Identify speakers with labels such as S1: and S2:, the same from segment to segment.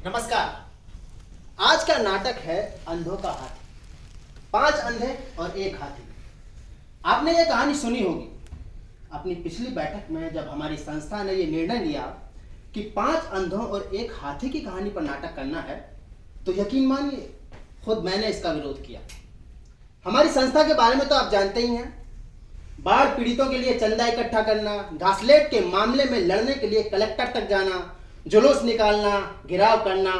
S1: नमस्कार। आज का नाटक है अंधों का हाथी। 5 अंधे और एक हाथी। आपने ये कहानी सुनी होगी। अपनी पिछली बैठक में जब हमारी संस्था ने ये निर्णय लिया कि 5 अंधों और एक हाथी की कहानी पर नाटक करना है, तो यकीन मानिए खुद मैंने इसका विरोध किया। हमारी संस्था के बारे में तो आप जानते ही हैं। बाढ़ पीड़ितों के लिए चंदा इकट्ठा करना, घासलेट के मामले में लड़ने के लिए कलेक्टर तक जाना, जुलूस निकालना, घेराव करना,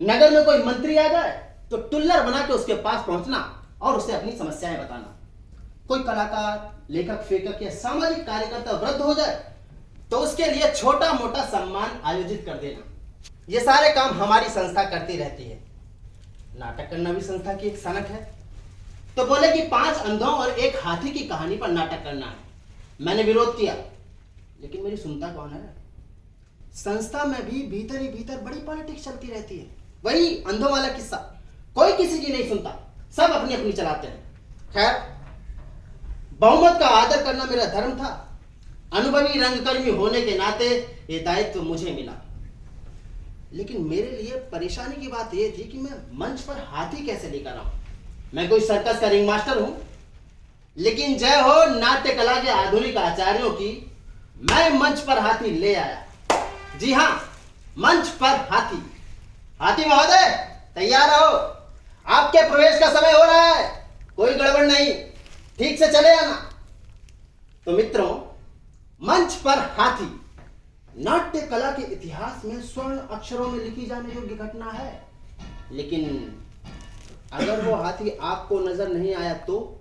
S1: नगर में कोई मंत्री आ जाए तो टुल्लर बना के उसके पास पहुंचना और उसे अपनी समस्याएं बताना। कोई कलाकार, लेखक, फेकक या सामाजिक कार्यकर्ता वृद्ध हो जाए तो उसके लिए छोटा मोटा सम्मान आयोजित कर देना। ये सारे काम हमारी संस्था करती रहती है। नाटक करना भी संस्था की एक सनक है। तो बोले कि 5 अंधों और एक हाथी की कहानी पर नाटक करना है। मैंने विरोध किया, लेकिन मेरी सुनता कौन है? संस्था में भी भीतर ही भीतर बड़ी पॉलिटिक्स चलती रहती है। वही अंधों वाला किस्सा, कोई किसी की नहीं सुनता, सब अपनी अपनी चलाते हैं। खैर, बहुमत का आदर करना मेरा धर्म था। अनुभवी रंगकर्मी होने के नाते ये दायित्व मुझे मिला। लेकिन मेरे लिए परेशानी की बात यह थी कि मैं मंच पर हाथी कैसे लेकर आऊं। मैं कोई सर्कस का रिंग मास्टर हूं, लेकिन जय हो नाट्य कला के आधुनिक आचार्यों की, मैं मंच पर हाथी ले आया। जी हां, मंच पर हाथी। हाथी महोदय, तैयार रहो, आपके प्रवेश का समय हो रहा है। कोई गड़बड़ नहीं, ठीक से चले आना। तो मित्रों, मंच पर हाथी नाट्य कला के इतिहास में स्वर्ण अक्षरों में लिखी जाने योग्य घटना है। लेकिन अगर वो हाथी आपको नजर नहीं आया तो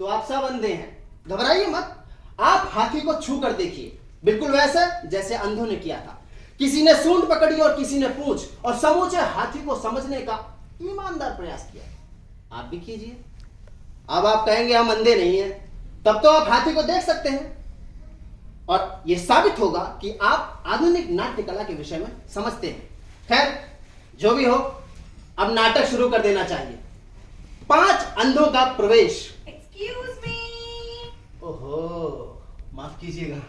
S1: आप सब अंधे हैं। घबराइए मत, आप हाथी को छू कर देखिए, बिल्कुल वैसे जैसे अंधों ने किया था। किसी ने सूंड पकड़ी और किसी ने पूंछ, और समूचे हाथी को समझने का ईमानदार प्रयास किया। आप भी कीजिए। अब आप कहेंगे हम अंधे नहीं हैं, तब तो आप हाथी को देख सकते हैं और यह साबित होगा कि आप आधुनिक नाट्य कला के विषय में समझते हैं। खैर, जो भी हो, अब नाटक शुरू कर देना चाहिए। 5 अंधों का प्रवेश।
S2: Excuse me.
S1: ओहो, माफ कीजिएगा,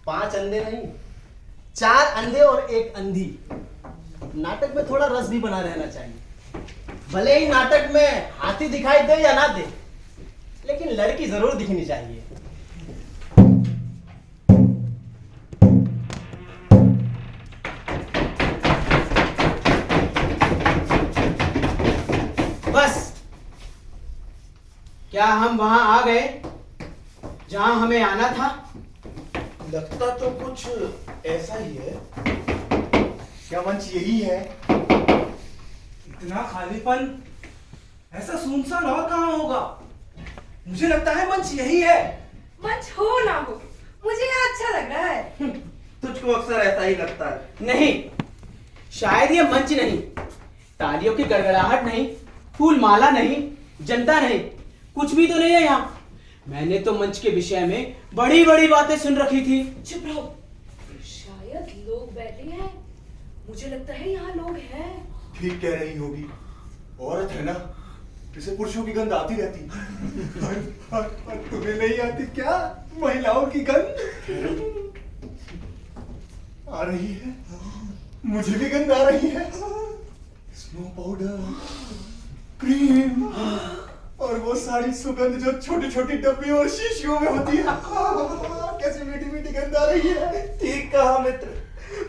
S1: 5 अंधे नहीं, 4 अंधे और एक अंधी। नाटक में थोड़ा रस भी बना रहना चाहिए। भले ही नाटक में हाथी दिखाई दे या ना दे, लेकिन लड़की जरूर दिखनी चाहिए। बस, क्या हम वहां आ गए जहां हमें आना था?
S3: लगता तो कुछ ऐसा ही है। क्या मंच यही है?
S4: इतना खालीपन, ऐसा सुनसान और कहां होगा? मुझे लगता है मंच यही है।
S2: मंच हो ना हो, मुझे यहाँ अच्छा लग रहा है।
S3: तुझको अक्सर ऐसा ही लगता है।
S5: नहीं, शायद ये मंच नहीं, तालियों की गड़गड़ाहट नहीं, फूल माला नहीं, जनता नहीं, कुछ भी तो नहीं है यहाँ। मैंने तो मंच के विषय में बड़ी बड़ी बातें सुन रखी थी।
S2: चुप रहो, शायद लोग बैठे हैं। मुझे लगता है यहाँ लोग हैं।
S3: ठीक कह रही होगी, औरत है ना, इसे पुरुषों की गंध आती रहती। और तुम्हें नहीं आती क्या महिलाओं की गंध? आ रही है, मुझे भी गंध आ रही है। स्नो पाउडर, क्रीम और वो सारी सुगंध जो छोटी छोटी डब्बी और शीशियों में होती है। कैसी मीठी मीठी गंध आ रही है।
S4: ठीक कहा मित्र,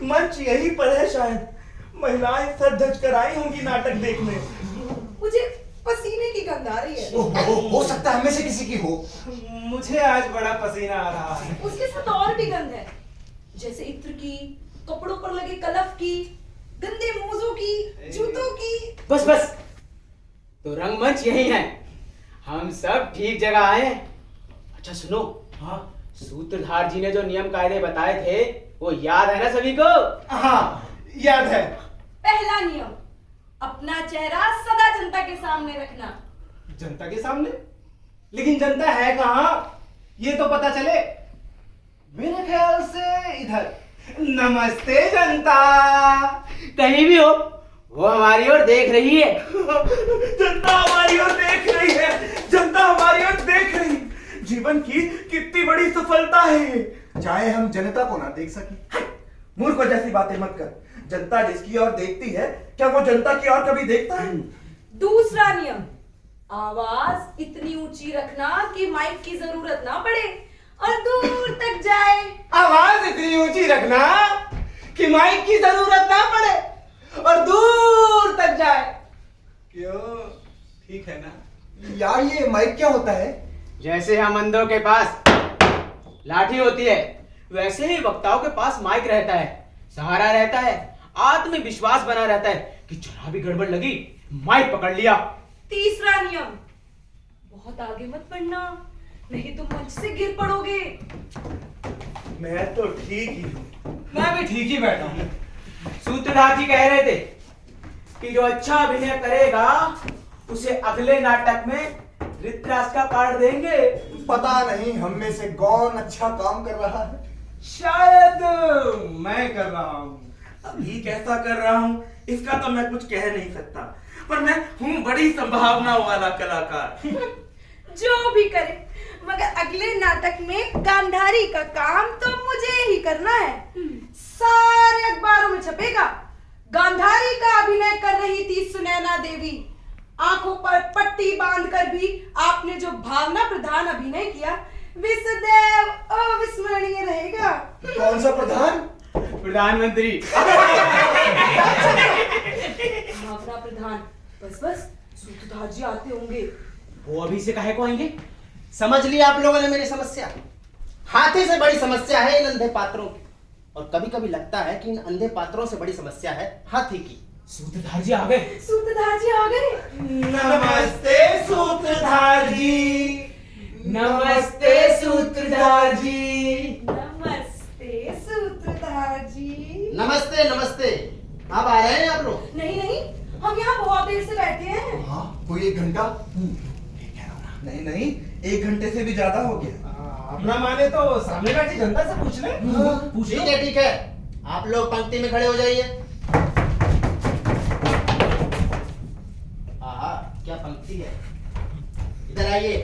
S4: मंच यही पर है। शायद महिलाएं सर धज कर आई होंगी नाटक देखने।
S2: मुझे पसीने की गंध आ रही है।
S3: हो सकता है हमें से किसी की हो।
S4: मुझे आज बड़ा पसीना आ रहा है।
S2: उसके साथ और भी गंध है, जैसे इत्र की, कपड़ों पर लगे कलफ की, गंदे मोजों की, जूतों की।
S5: बस बस, तो रंगमंच यही है। हम सब ठीक जगह आए हैं। अच्छा सुनो,
S4: हाँ,
S5: सूत्रधार जी ने जो नियम कायदे बताए थे वो याद है ना सभी को?
S4: हाँ, याद है।
S2: पहला नियम, अपना चेहरा सदा जनता के सामने रखना।
S4: जनता के सामने? लेकिन जनता है कहाँ, ये तो पता चले। मेरे ख्याल से इधर। नमस्ते जनता।
S5: कहीं भी हो, वो हमारी ओर देख रही है।
S4: जनता हमारी ओर देख रही है, जनता हमारी ओर देख रही है। जीवन की कितनी बड़ी सफलता है ये।
S3: चाहे हम जनता को ना देख सके,
S6: मूर्ख जैसी बातें मत कर। जनता जिसकी ओर देखती है, क्या वो जनता की ओर कभी देखता है?
S2: दूसरा नियम, आवाज इतनी ऊंची रखना कि माइक की जरूरत ना पड़े और दूर तक जाए।
S4: आवाज इतनी ऊंची रखना कि माइक की जरूरत ना पड़े और दूर तक जाए। क्यों, ठीक है ना?
S3: यार ये माइक क्या होता है?
S5: जैसे हम अंधों के पास लाठी होती है, वैसे ही वक्ताओं के पास माइक रहता है, सहारा रहता है, आत्मविश्वास बना रहता है कि जरा भी गड़बड़ लगी माइक पकड़ लिया।
S2: तीसरा नियम, बहुत आगे मत बढ़ना, नहीं तो मंच से गिर पड़ोगे।
S6: मैं तो ठीक ही हूँ।
S4: मैं भी ठीक ही बैठा हूँ।
S5: सूत्रधार जी कह रहे थे कि जो अच्छा अभिनय करेगा उसे अगले नाटक में ऋतराज का पार्ट देंगे।
S3: पता नहीं हम में से कौन अच्छा काम कर रहा है।
S4: शायद मैं कर रहा हूँ।
S6: अभी कैसा कर रहा हूँ इसका तो मैं कुछ कह नहीं सकता, पर मैं हूँ बड़ी संभावना वाला कलाकार।
S2: जो भी करे, मगर अगले नाटक में गांधारी का काम तो मुझे ही करना है। सारे अखबारों में छपेगा, गांधारी का अभिनय कर रही थी सुनैना देवी। आंखों पर पट्टी बांधकर भी आपने जो भावना प्रधान अभिनय किया, विसदैव अविस्मरणीय रहेगा।
S3: कौन सा प्रधान?
S5: प्रधानमंत्री।
S2: भावना प्रधान, बस बस सूत्रधार जी आते होंगे।
S5: वो अभी से काहे को आएंगे?
S1: समझ लिया आप लोगों ने मेरी समस्या। हाथी से बड़ी समस्या है इन अंधे पात्रों की, और कभी कभी लगता है कि इन अंधे पात्रों से बड़ी समस्या है हाथी की।
S5: सूत्रधार जी आ गए।
S2: सूत्रधार जी आ गए।
S6: नमस्ते सूत्रधार जी।
S5: नमस्ते सूत्रधार जी।
S2: नमस्ते सूत्रधार जी।
S1: नमस्ते नमस्ते। अब आ रहे हैं आप लोग?
S2: नहीं नहीं, हम यहाँ बहुत देर से बैठे हैं।
S3: हाँ, कोई 1 घंटा?
S6: नहीं नहीं, 1 घंटे से भी ज्यादा हो गया।
S4: अपना माने तो सामने बैठी जनता से पूछ ले।
S5: पूछ लो।
S1: ठीक है, आप लोग पंक्ति में खड़े हो जाइए। आहा, क्या पंक्ति है। इधर आइए।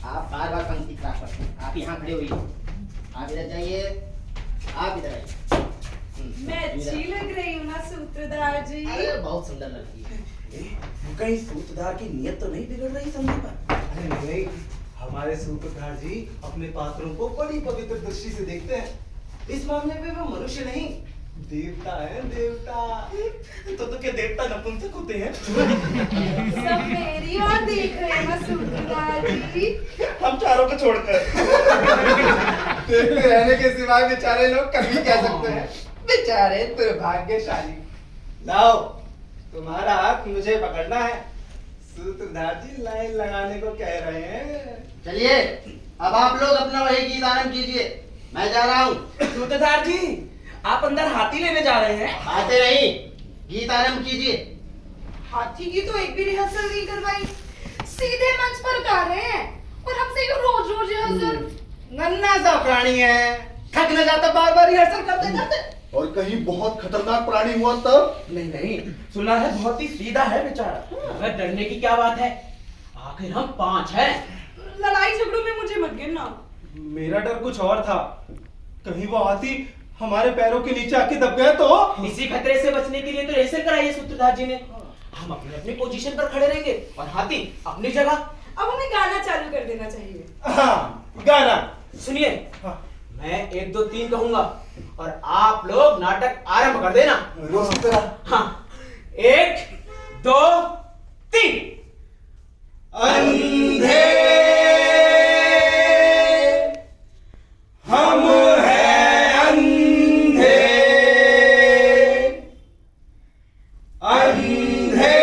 S1: आप बार बार पंक्ति खराब करते हैं। आप यहाँ खड़े होइए, आप इधर जाइए, आप इधर आइए।
S2: मैं अच्छी लग रही हूँ ना सूत्रधार जी?
S1: अरे बहुत सुंदर लग रही है।
S6: कहीं सूत्रधार की नीयत तो नहीं बिगड़ रही संधि पर?
S4: अरे नहीं, हमारे सूत्रधार जी अपने पात्रों को बड़ी पवित्र दृष्टि से देखते हैं। इस मामले में वो मनुष्य नहीं, देवता है, देवता।
S6: तो क्या देवता नपुंसक होते हैं?
S2: सब मेरी ओर देख रहे हैं ना सूत्रधार जी?
S6: हम चारों को छोड़कर।
S4: देखते रहने के सिवाय बेचारे लोग कर भी क्या सकते हैं। बेचारे दुर्भाग्यशाली। लाओ, तुम्हारा हाथ मुझे पकड़ना है। सूत्रधार जी लाइन लगाने को कह रहे हैं।
S1: चलिए, अब आप लोग अपना वही गीत आरंभ कीजिए, मैं जा रहा हूँ।
S6: सूत्रधार जी, आप अंदर हाथी लेने जा रहे हैं?
S1: आते नहीं, गीत आरंभ कीजिए।
S2: हाथी की तो एक भी रिहर्सल नहीं करवाई, सीधे मंच पर उतार रहे हैं और हमसे ये रोज रोज रिहर्सल।
S1: नन्हा सा प्राणी है, थक न जाता बार बार रिहर्सल करते करते।
S3: और कहीं बहुत खतरनाक प्राणी हुआ तब?
S6: नहीं नहीं, सुना है बहुत ही सीधा है बेचारा।
S5: अगर डरने की क्या बात है, आखिर हम 5 हैं।
S2: लड़ाई झगड़ों में मुझे मत गिनना।
S4: मेरा डर कुछ और था, कहीं वो हाथी हमारे पैरों के नीचे आके दब गए तो।
S5: इसी खतरे से बचने के लिए तो रेसल कराई है सूत्रधार जी ने। हम अपनी अपनी पोजीशन पर खड़े रहेंगे और हाथी अपनी जगह।
S2: अब हमें गाना चालू कर देना चाहिए।
S4: हाँ, गाना।
S5: सुनिए,
S4: हाँ।
S5: मैं 1 2 3 कहूंगा और आप लोग नाटक आरंभ कर देना।
S3: रोज की तरह।
S5: हाँ, 1 2 3।
S4: अंधे हम हैं, अंधे अंधे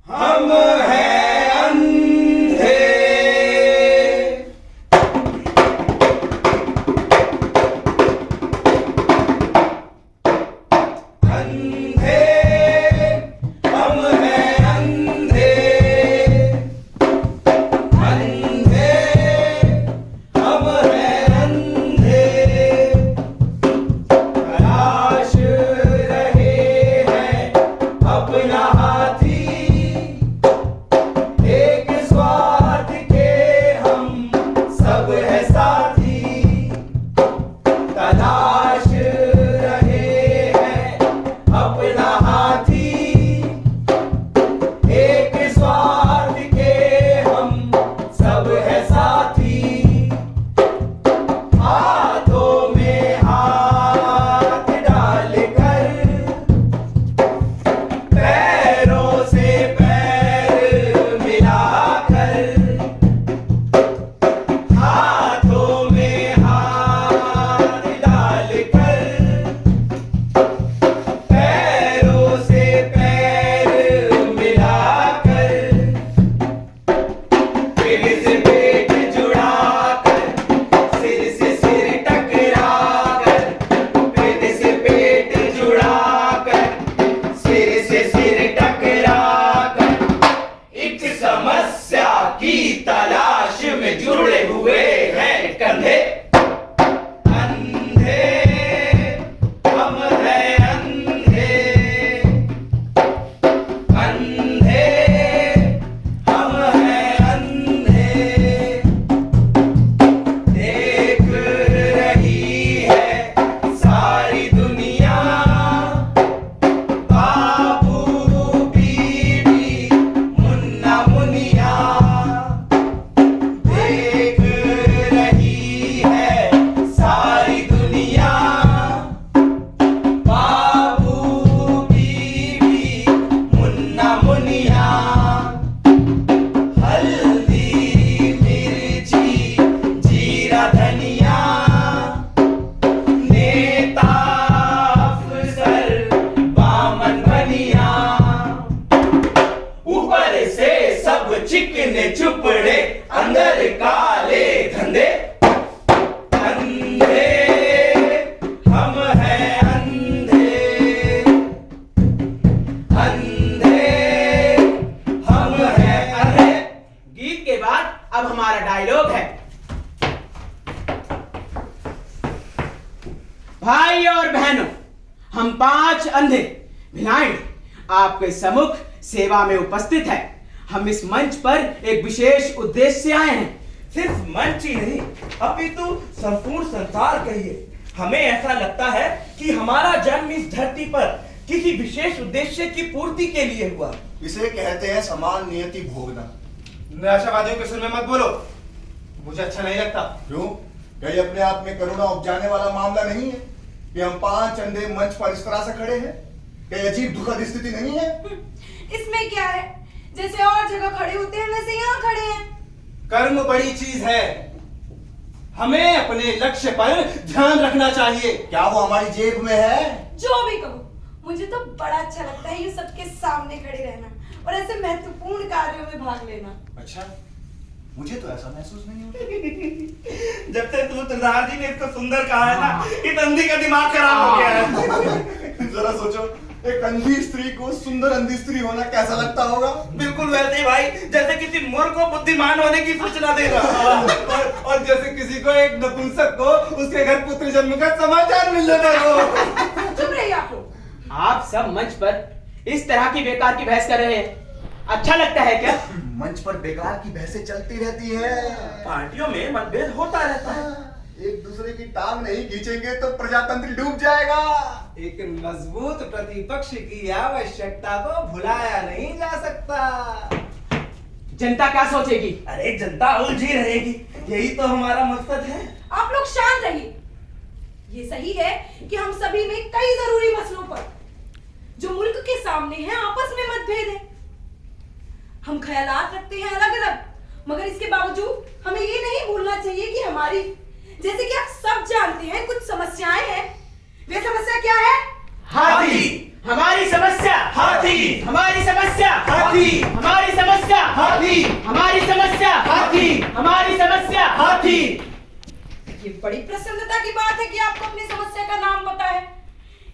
S4: हम हैं, अंधे। अंधे हम हैं, अंधे
S6: हम हैं अंधे, अंधे, हम हैं अंधे।
S5: गीत के बाद अब हमारा डायलॉग है। भाई और बहनों, हम 5 अंधे भिलाइंड आपके सम्मुख सेवा में उपस्थित है। हम इस मंच पर एक विशेष उद्देश्य से आए हैं।
S6: सिर्फ मंच ही नहीं, अपितु संपूर्ण संसार कहिए। हमें ऐसा लगता है कि हमारा जन्म इस धरती पर किसी विशेष उद्देश्य की पूर्ति के लिए हुआ।
S3: इसे कहते हैं समान नियति भोगना।
S4: निराशावादियों के सुर में मत बोलो, मुझे अच्छा नहीं लगता।
S3: क्यों? कहीं अपने आप में करुणा उपजाने वाला मामला नहीं है कि हम 5 अंधे मंच पर इस तरह से खड़े हैं? कहीं अजीब दुखद स्थिति नहीं है?
S2: इसमें क्या है, जैसे और जगह खड़े होते हैं वैसे यहाँ खड़े हैं।
S4: कर्म बड़ी चीज है, हमें अपने लक्ष्य पर ध्यान रखना चाहिए।
S3: क्या वो हमारी जेब में है?
S2: जो भी कहो, मुझे तो बड़ा अच्छा लगता है ये सबके सामने खड़े रहना और ऐसे महत्वपूर्ण कार्यों में भाग लेना।
S3: अच्छा, मुझे तो ऐसा महसूस नहीं होता।
S6: जब से सूत्रधार जी ने इसको सुंदर कहा है ना, इस अंधी का दिमाग खराब हो गया है।
S3: जरा सोचो, एक अंधी स्त्री को सुंदर अंधी स्त्री होना कैसा लगता होगा?
S6: बिल्कुल वैसे ही भाई, जैसे किसी मूर्ख को बुद्धिमान होने की सूचना दे रहा।
S4: और जैसे किसी को एक नपुंसक को उसके घर पुत्र जन्म का समाचार मिल रहा हो।
S2: चुप रहिए आप लोग।
S5: आप सब मंच पर इस तरह की बेकार की बहस कर रहे हैं, अच्छा लगता है क्या?
S3: मंच पर बेकार की बहसें चलती रहती है।
S6: पार्टियों में मतभेद होता रहता है।
S3: एक दूसरे की टांग नहीं खींचेंगे तो प्रजातंत्र डूब जाएगा।
S4: एक मजबूत प्रतिपक्ष की आवश्यकता को भुलाया नहीं जा सकता।
S5: जनता क्या सोचेगी?
S6: अरे जनता उलझी रहेगी, यही तो हमारा मकसद है।
S2: आप लोग शांत रहिए। ये सही है कि हम सभी में कई जरूरी मसलों पर जो मुल्क के सामने हैं आपस में मतभेद है। हम ख्यालात रखते हैं अलग अलग, मगर इसके बावजूद हमें ये नहीं भूलना चाहिए कि हमारी, जैसे कि आप सब जानते हैं, कुछ समस्याएं हैं। वे समस्या क्या है?
S5: हाथी। हमारी समस्या हाथी। हमारी समस्या हाथी। हमारी समस्या हाथी। हमारी समस्या हाथी। हमारी समस्या हाथी।
S2: ये बड़ी प्रसन्नता की बात है कि आपको अपनी समस्या का नाम पता है।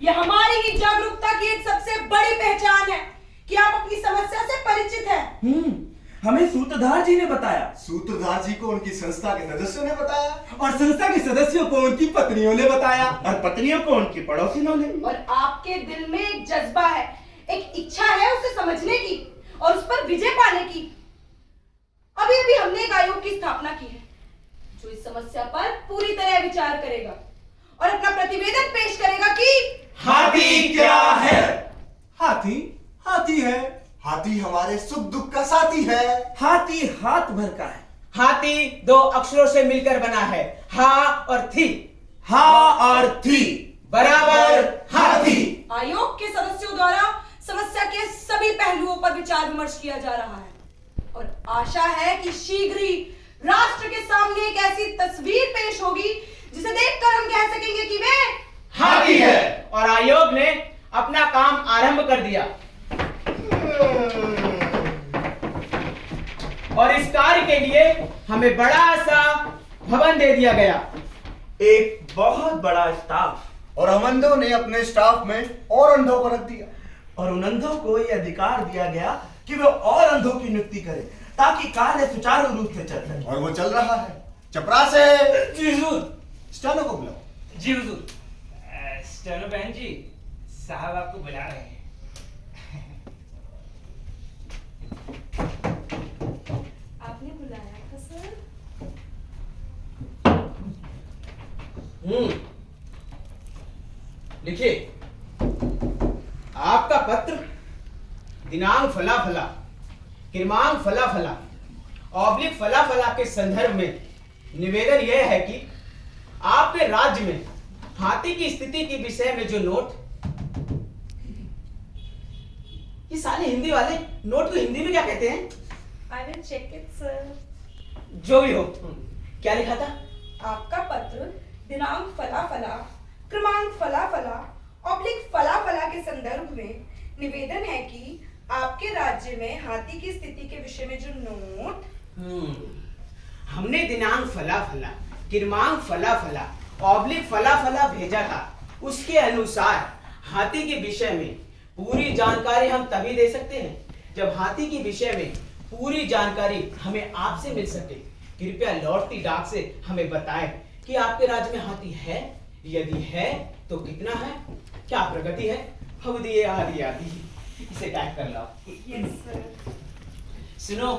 S2: यह हमारी ही जागरूकता की एक सबसे बड़ी पहचान है कि आप अपनी समस्या से परिचित हैं।
S6: हमें सूत्रधार जी ने बताया।
S3: सूत्रधार जी को उनकी संस्था के सदस्यों ने बताया,
S4: और संस्था के सदस्यों को उनकी पत्नियों ने बताया,
S6: और पत्नियों को उनकी पड़ोसियों ने।
S2: और आपके दिल में एक जज्बा है, एक इच्छा है उसे समझने की और उस पर विजय पाने की। अभी अभी हमने एक आयोग की स्थापना की है जो इस समस्या पर पूरी तरह विचार करेगा और अपना प्रतिवेदन पेश करेगा कि
S6: हाथी क्या है?
S4: हाथी हाथी है।
S3: हाथी हमारे सुख दुख का साथी है।
S6: हाथी हाथ भर का है।
S5: हाथी 2 अक्षरों से मिलकर बना है, हा और थी।
S6: हा और थी
S5: बराबर हाथी।
S2: आयोग के सदस्यों द्वारा समस्या के सभी पहलुओं पर विचार विमर्श किया जा रहा है और आशा है कि शीघ्र ही राष्ट्र के सामने एक ऐसी तस्वीर पेश होगी जिसे देखकर हम कह सकेंगे कि वे
S5: हाथी है। और आयोग ने अपना काम आरंभ कर दिया और इस कार्य के लिए हमें बड़ा सा भवन दे दिया गया,
S6: एक बहुत बड़ा स्टाफ,
S3: और हम अंधों ने अपने स्टाफ में और अंधों को रख दिया।
S6: और उन अंधों को यह अधिकार दिया गया कि वे और अंधों की नियुक्ति करें ताकि कार्य सुचारू रूप से चल सके।
S3: और वो चल रहा है। चपरासे
S5: जी हुजूर।
S3: स्टेनो को बुलाओ।
S5: जी हुजूर। स्टेनो बहन जी, साहब आपको बुला रहे हैं।
S2: आपने बुलाया था सर?
S5: लिखिए, आपका पत्र दिनांक फला फला, क्रमांक फला फला, ऑब्लिक फला फला के संदर्भ में निवेदन यह है कि आपके राज्य में हाथी की स्थिति के विषय में जो नोट, ये साले हिंदी वाले नोट को हिंदी में क्या कहते हैं?
S2: I will check it, sir.
S5: जो भी हो, क्या लिखा था?
S2: आपका पत्र दिनांक फला फला, क्रमांक फला फला, ऑब्लिक फला फला के संदर्भ में निवेदन है कि आपके राज्य में हाथी की स्थिति के विषय में जो नोट,
S5: हमने दिनांक फला फला, क्रमांक फला फला, ऑब्लिक फला फला भेजा था उसके अनुसार हाथी के विषय में पूरी जानकारी हम तभी दे सकते हैं जब हाथी के विषय में पूरी जानकारी हमें आपसे मिल सके। कृपया लौटती डाक से हमें बताएं कि आपके राज्य में हाथी है, यदि है तो कितना है, क्या प्रगति है। हम दिए आदि आदि इसे टाइप कर लो।
S2: Yes sir.
S5: सुनो,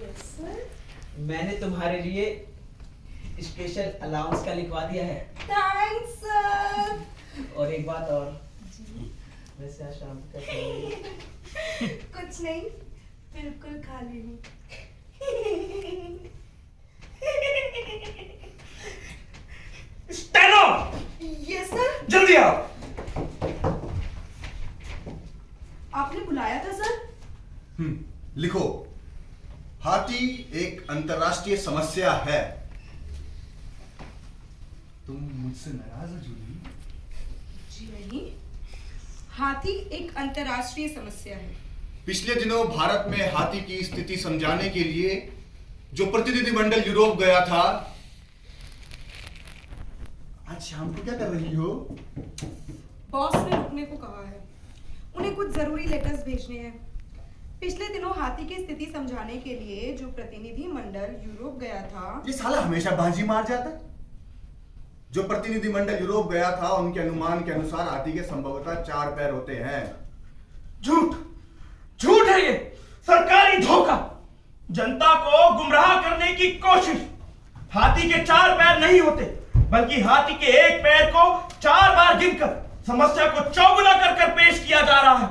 S2: यस सर।
S5: मैंने तुम्हारे लिए स्पेशल अलाउंस का लिखवा दिया है।
S2: Thanks sir.
S5: और एक बात और, वैसे आज शाम को क्या करोगे?
S2: कुछ नहीं, बिल्कुल खाली हूँ।
S6: Steno,
S2: yes sir.
S6: जल्दी आओ।
S2: आपने बुलाया था सर?
S3: लिखो, हाथी एक अंतरराष्ट्रीय समस्या है। तुम मुझसे नाराज हो जूली?
S2: जी नहीं, हाथी एक अंतरराष्ट्रीय समस्या है।
S3: पिछले दिनों भारत में हाथी की स्थिति समझाने के लिए जो प्रतिनिधिमंडल यूरोप गया था। आज शाम को क्या कर रही हो?
S2: बॉस ने रुकने को कहा है, उन्हें कुछ जरूरी लेटर्स भेजने हैं। पिछले दिनों हाथी की स्थिति समझाने के लिए जो प्रतिनिधि मंडल यूरोप गया था।
S3: ये साला हमेशा बाजी मार जाता है। जो प्रतिनिधिमंडल यूरोप गया था उनके अनुमान के अनुसार हाथी के संभवतः 4 पैर होते हैं।
S6: झूठ, झूठ है ये, सरकारी धोखा, जनता को गुमराह करने की कोशिश। हाथी के 4 पैर नहीं होते, बल्कि हाथी के एक पैर को 4 बार गिनकर समस्या को चौगुना कर पेश किया जा रहा है।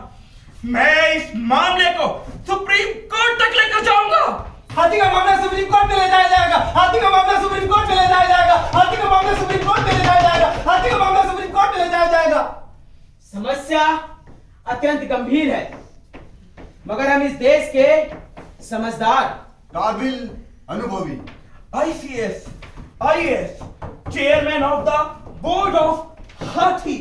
S6: मैं इस मामले को सुप्रीम कोर्ट तक लेकर जाऊंगा।
S4: हाथी का मामला सुप्रीम कोर्ट में ले जाया जाएगा। हाथी का मामला सुप्रीम कोर्ट में ले जाया जाएगा। हाथी का मामला सुप्रीम कोर्ट में ले जाया जाएगा। हाथी का मामला सुप्रीम कोर्ट में ले जाया जाएगा।
S5: समस्या अत्यंत गंभीर है, मगर हम इस देश के समझदार,
S3: काबिल, अनुभवी
S6: ICS, IAS, chairman of the board of हाथी,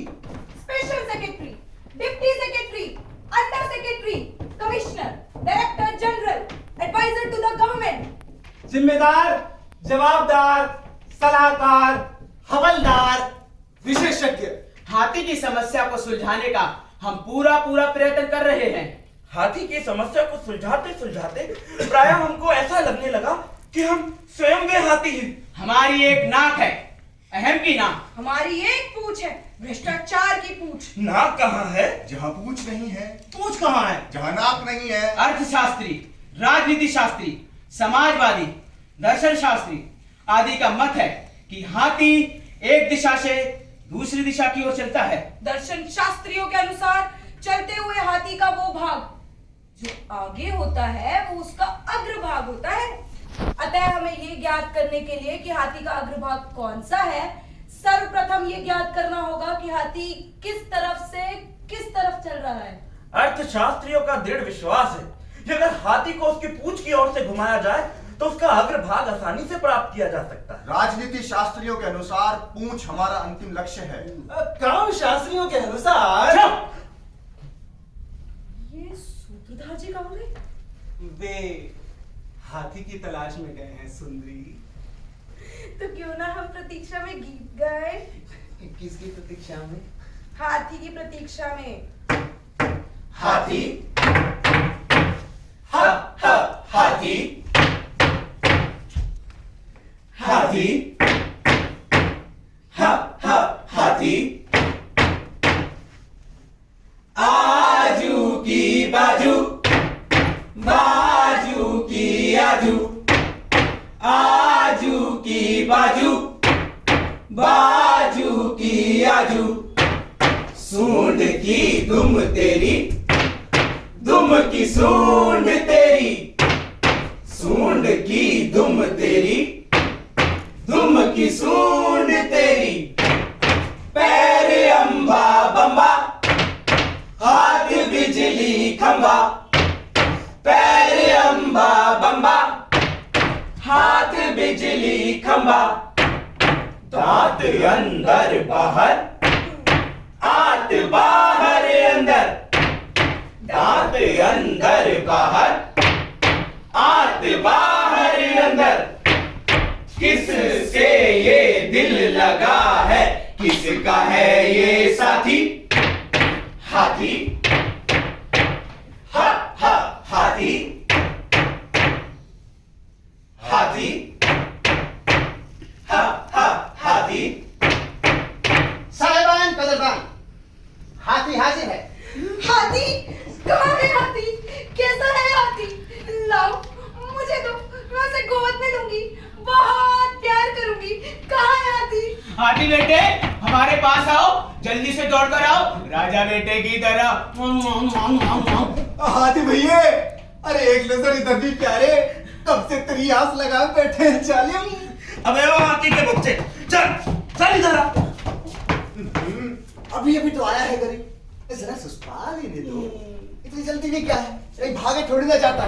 S2: special secretary, deputy secretary, under secretary, commissioner, director general, adviser to the government,
S4: जिम्मेदार, जवाबदार, सलाहकार, हवलदार, विशेषज्ञ,
S5: हाथी की समस्या को सुलझाने का हम पूरा प्रयत्न कर रहे हैं।
S6: हाथी की समस्या को सुलझाते सुलझाते प्राय हमको ऐसा लगने लगा कि हम स्वयं वे हाथी हैं।
S5: हमारी एक नाक है, अहम की नाक।
S2: हमारी एक पूंछ है, भ्रष्टाचार की पूंछ।
S6: नाक कहाँ है?
S3: जहां पूछ नहीं है,
S6: पूंछ कहाँ है?
S3: जहां नाक नहीं है।
S5: अर्थशास्त्री, राजनीति शास्त्री, समाजवादी, दर्शन शास्त्री आदि का मत है कि हाथी एक दिशा से दूसरी दिशा की ओर चलता है।
S2: दर्शन शास्त्रियों के अनुसार चलते हुए हाथी का वो भाग जो आगे होता है वो उसका अग्रभाग होता है। अतः हमें ये ज्ञात करने के लिए कि हाथी का अग्रभाग कौन सा है, सर्वप्रथम ये ज्ञात करना होगा कि हाथी किस तरफ से किस तरफ चल रहा है।
S6: अर्थशास्त्रियों का दृढ़ विश्वास है कि अगर हाथी को उसकी पूंछ की ओर से घुमाया जाए तो उसका अग्रभाग आसानी से प्राप्त किया जा सकता है।
S3: राजनीति शास्त्रियों के अनुसार पूंछ हमारा अंतिम लक्ष्य है।
S4: काम शास्त्रियों के अनुसार
S2: ये सूत्रधार जी कहाँ गए?
S4: वे हाथी की तलाश में गए हैं सुंदरी।
S2: तो क्यों ना हम प्रतीक्षा में गीत गाएं?
S4: किसकी प्रतीक्षा में?
S2: हाथी की प्रतीक्षा में।
S6: हाथी, हा हा हाथी, हाथी, हा हा हाथी, आजू की बाजू, बाजू की आजू, आजू की बाजू, बाजू की आजू, सूंड की दुम तेरी, दुम की सूंड तेरी, सूंड की दुम तेरी, दुम की सूंड तेरी, पैर अंबा बंबा, हाथ बिजली खंबा, पैर अंबा बंबा, हाथ बिजली खंबा, दांत अंदर बाहर, आत बाहर अंदर, दांत अंदर बाहर, आत बाहर अंदर, किस से ये दिल लगा है, किस उनका है ये साथी हाथी, हा हा हाथी, हाथी, हा हा हाथी।
S1: साहिबान कदरदान, हाथी हाजिर है।
S2: हाथी कहाँ है? हाथी कैसा है? हाथी लाओ मुझे दो, मैं उसे गोद में लूंगी, बहुत प्यार करूंगी। कहाँ है हाथी?
S5: हाथी बेटे हमारे पास आओ, जल्दी से दौड़ कर आओ राजा बेटे की तरह।
S3: हाथी भैया, अरे एक नजर इधर भी प्यारे, कब से तेरी आस लगा बैठे हैं जालिम।
S6: अबे वो हाथी के बच्चे, चल चल इधर आ।
S3: अभी अभी तो आया है गरीब, जरा ससुराल ही दे दो, इतनी जल्दी भी क्या है, एक भागे थोड़ी ना जाता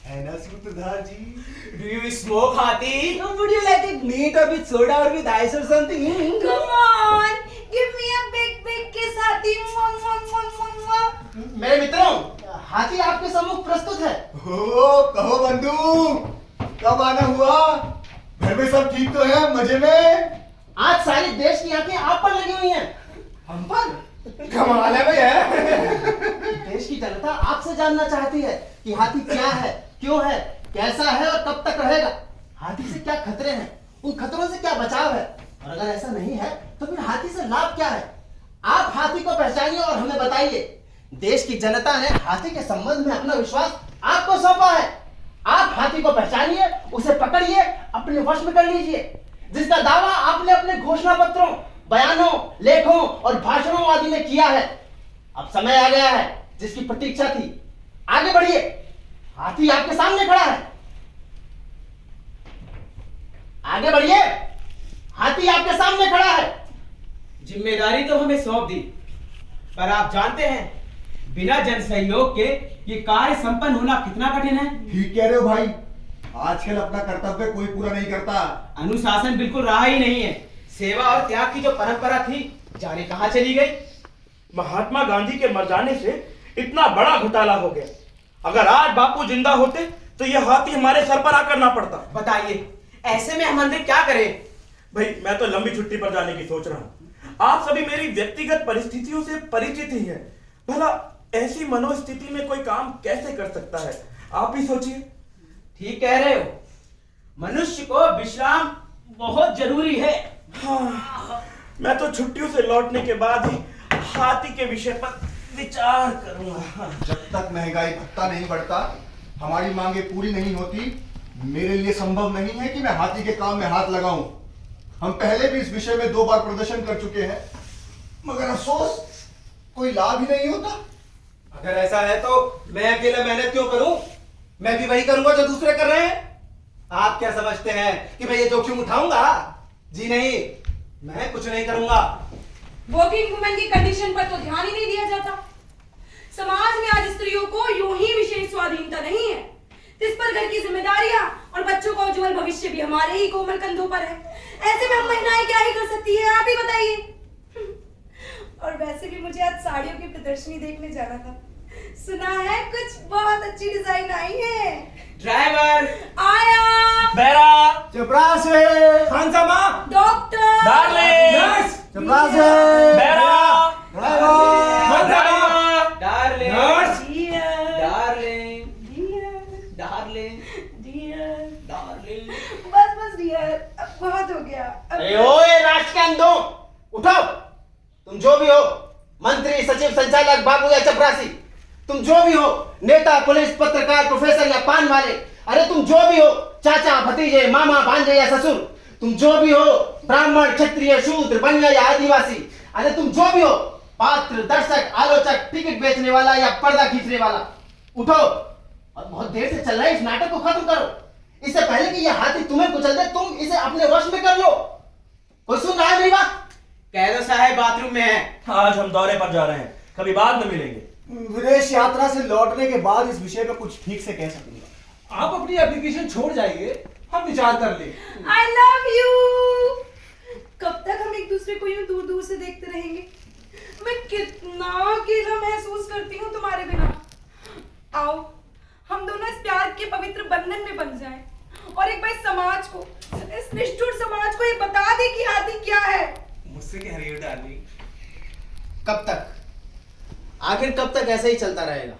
S3: है ना सूत्रधार जी।
S5: Do you smoke हाथी?
S3: Would you like it neat or with soda or with ice or something?
S2: Come on, give me a big kiss हाथी।
S1: मेरे मित्रों, हाथी आपके सम्मुख प्रस्तुत है।
S3: ओ कहो बंधु, कब आना हुआ? घर में सब ठीक तो है? मजे में?
S1: आज सारी देश की आंखें आप पर लगी हुई हैं।
S3: हम पर? कमाल है भैया।
S1: देश की जनता आपसे जानना चाहती है कि हाथी क्या है, क्यों है, कैसा है और कब तक रहेगा। हाथी से क्या खतरे हैं, उन खतरों से क्या बचाव है, और अगर ऐसा नहीं है तो फिर हाथी से लाभ क्या है। आप हाथी को पहचानिए और हमें बताइए। देश की जनता ने हाथी के संबंध में अपना विश्वास आपको सौंपा है। आप हाथी को पहचानिए, उसे पकड़िए, अपने वश में कर लीजिए, जिसका दावा आपने अपने घोषणा पत्रों, बयानों, लेखों और भाषणों आदि में किया है। अब समय आ गया है जिसकी प्रतीक्षा थी। आगे बढ़िए, हाथी आपके सामने खड़ा है। आगे बढ़िए, हाथी आपके सामने खड़ा है।
S5: जिम्मेदारी तो हमें सौंप दी, पर आप जानते हैं बिना जन सहयोग के ये कार्य संपन्न होना कितना कठिन है।
S3: ठीक कह रहे हो भाई, आजकल अपना कर्तव्य कोई पूरा नहीं करता।
S5: अनुशासन बिल्कुल रहा ही नहीं है। सेवा और त्याग की जो परंपरा थी, जाने कहां चली गई।
S6: महात्मा गांधी के मर जाने से इतना बड़ा घोटाला हो गया। अगर आज बापू जिंदा होते तो यह हाथी हमारे सर पर आकर ना पड़ता।
S5: बताइए ऐसे में हम अंदर क्या करें।
S6: भाई मैं तो लंबी छुट्टी पर जाने की सोच रहा हूँ। आप सभी मेरी व्यक्तिगत परिस्थितियों से परिचित ही हैं। भला ऐसी मनोस्थिति में कोई काम कैसे कर सकता है, आप ही सोचिए।
S5: ठीक कह रहे हो, मनुष्य को विश्राम बहुत जरूरी है।
S6: हाँ, मैं तो छुट्टियों से लौटने के बाद ही हाथी के विषय पर विचार करूंगा।
S3: जब तक महंगाई भत्ता नहीं बढ़ता, हमारी मांगे पूरी नहीं होती, मेरे लिए संभव नहीं है कि मैं हाथी के काम में हाथ लगाऊं। हम पहले भी इस विषय में 2 बार प्रदर्शन कर चुके हैं, मगर अफसोस कोई लाभ ही नहीं होता।
S4: अगर ऐसा है तो मैं अकेला मेहनत क्यों करूं? मैं भी वही करूंगा जो दूसरे कर रहे हैं। आप क्या समझते हैं कि मैं ये जोखिम उठाऊंगा? जी नहीं, मैं कुछ नहीं करूंगा।
S2: वर्किंग वुमेन की कंडीशन पर तो ध्यान ही नहीं दिया जाता। समाज में आज स्त्रियों को यूं ही विशेष स्वाधीनता नहीं है। इस पर घर की जिम्मेदारियां और बच्चों का उज्जवल भविष्य भी हमारे ही कोमल कंधों पर है। ऐसे में हम महिलाएं क्या ही कर सकती है, आप ही बताइए। और वैसे भी मुझे आज साड़ियों की प्रदर्शनी देखने जाना था। सुना है कुछ बहुत अच्छी डिजाइन आई है।
S5: ड्राइवर
S2: आया।
S6: बेरा,
S3: चपरास है,
S6: खानसामा,
S2: डॉक्टर,
S6: डार्लिंग,
S3: नर्स, चपरास है,
S6: बेरा,
S3: ड्राइवर,
S6: खानसामा,
S5: darling,
S6: nurse,
S5: darling,
S2: dear,
S5: darling,
S2: dear,
S5: darling.
S2: बस डियर, अब बहुत हो गया।
S1: अरे ओए राष्ट्र के अंधों, उठो। तुम जो भी हो, मंत्री, सचिव, संचालक, बाबू या चपरासी, तुम जो भी हो, नेता, पुलिस, पत्रकार, प्रोफेसर या पान वाले, अरे तुम जो भी हो, चाचा, भतीजे, मामा, भांजे या ससुर, तुम जो भी हो, ब्राह्मण, क्षत्रिय, शूद्र, बनिया या आदिवासी, अरे तुम जो भी हो, पात्र, दर्शक, आलोचक, टिकट बेचने वाला या पर्दा खींचने वाला, उठो और बहुत देर से चल रहे इस नाटक को खत्म करो। इससे पहले कि यह हाथी तुम्हें कुचल दे, तुम इसे अपने वश में कर लो। कोई सुन रहा है मेरी बात?
S5: कह दो साहब बाथरूम में है।
S6: आज हम दौरे पर जा रहे हैं, कभी बाद में मिलेंगे।
S3: विदेश यात्रा से लौटने के बाद इस विषय में कुछ ठीक से कह सकूंगा। आप अपनी एप्लीकेशन छोड़ जाइए, हम विचार कर ले।
S2: I love you। कब तक हम एक दूसरे को यूं दूर दूर से देखते रहेंगे? मैं कितना अकेला महसूस करती हूँ तुम्हारे बिना। आओ हम दोनों इस प्यार के पवित्र बंधन में बंध जाएं और एक बार समाज को, इस निष्ठुर समाज को ये बता दे कि हाथी क्या है।
S4: मुझसे कह रही हो डार्लिंग?
S1: कब तक, आखिर कब तक ऐसे ही चलता रहेगा?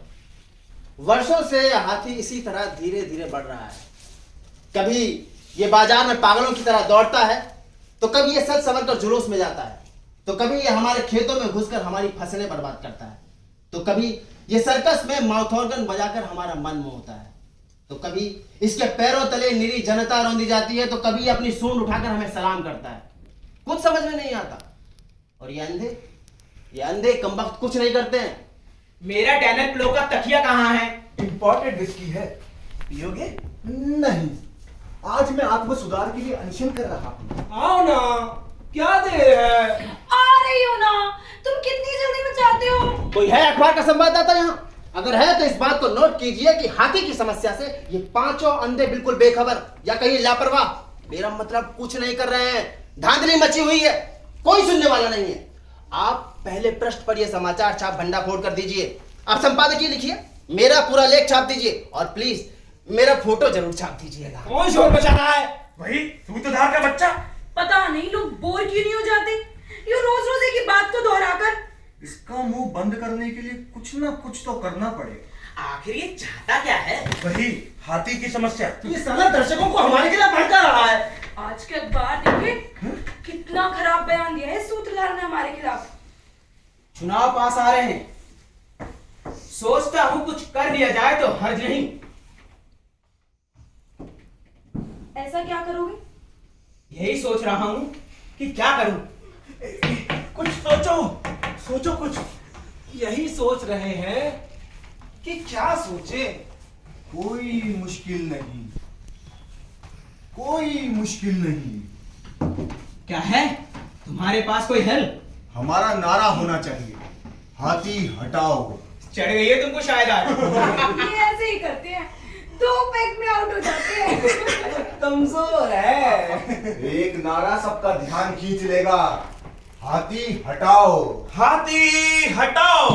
S1: वर्षों से हाथी इसी तरह धीरे धीरे बढ़ रहा है। कभी ये बाजार में पागलों की तरह दौड़ता है, तो कभी ये सच संवर कर जुलूस में जाता है, तो कभी ये हमारे खेतों में घुसकर हमारी फसलें बर्बाद करता है, तो कभी ये सर्कस में माउथ ऑर्गन बजाकर हमारा मन मोहता है, तो कभी इसके पैरों तले निरी जनता रौंदी जाती है, तो कभी ये अपनी सूंड उठाकर हमें सलाम करता है। कुछ समझ में नहीं आता। और ये अंधे कमबख्त कुछ नहीं करते हैं।
S5: मेरा डैनल प्लो का तकिया कहाँ है?
S3: इंपॉर्टेंट विस्की है, पियोगे? नहीं, आज मैं आत्म सुधार के लिए अनशन कर रहा हूँ।
S4: आओ ना, क्या देर है?
S2: आ रही हो ना, तुम कितनी जल्दी में चाहते हो?
S1: कोई है अखबार का संवाददाता यहाँ? अगर है तो इस बात को नोट कीजिए कि हाथी की समस्या से ये पांचों अंधे बिल्कुल बेखबर या कहीं लापरवाह, मेरा मतलब कुछ नहीं कर रहे हैं। धांधली मची हुई है, कोई सुनने वाला नहीं है। आप पहले पृष्ठ पर यह समाचार छाप भंडा फोड़ कर दीजिए। आप संपादकीय लिखिए, मेरा पूरा लेख छाप दीजिए और प्लीज मेरा फोटो जरूर छाप दीजिएगा।
S4: कौन शोर मचा रहा है?
S6: वही सूत्रधार का बच्चा।
S2: पता नहीं लोग बोर क्यों नहीं हो जाते यूं रोज रोज एक ही बात को दोहराकर।
S3: इसका मुंह बंद करने के लिए कुछ ना कुछ तो करना पड़ेगा।
S5: आखिर ये चाहता क्या है?
S6: वही हाथी की समस्या।
S4: ये साला दर्शकों को हमारे खिलाफ भड़का रहा है।
S2: आज के अखबार देखिए कितना खराब बयान दिया है सूत्रधार ने हमारे खिलाफ।
S5: चुनाव पास आ रहे हैं, सोचता हूं कुछ कर लिया जाए तो हर्ज नहीं।
S2: ऐसा क्या करोगे?
S5: यही सोच रहा हूं कि क्या करूं।
S3: कुछ सोचो कुछ।
S4: यही सोच रहे हैं कि क्या सोचे।
S3: कोई मुश्किल नहीं, कोई मुश्किल नहीं।
S5: क्या है तुम्हारे पास कोई हल?
S3: हमारा नारा होना चाहिए, हाथी हटाओ।
S5: चढ़ गई है तुमको शायद आज।
S2: ये ऐसे ही करते हैं, 2 पैक में आउट हो जाते हैं।
S4: कमजोर है।
S3: एक नारा सबका ध्यान खींच लेगा, हाथी हटाओ।
S6: हाथी हटाओ।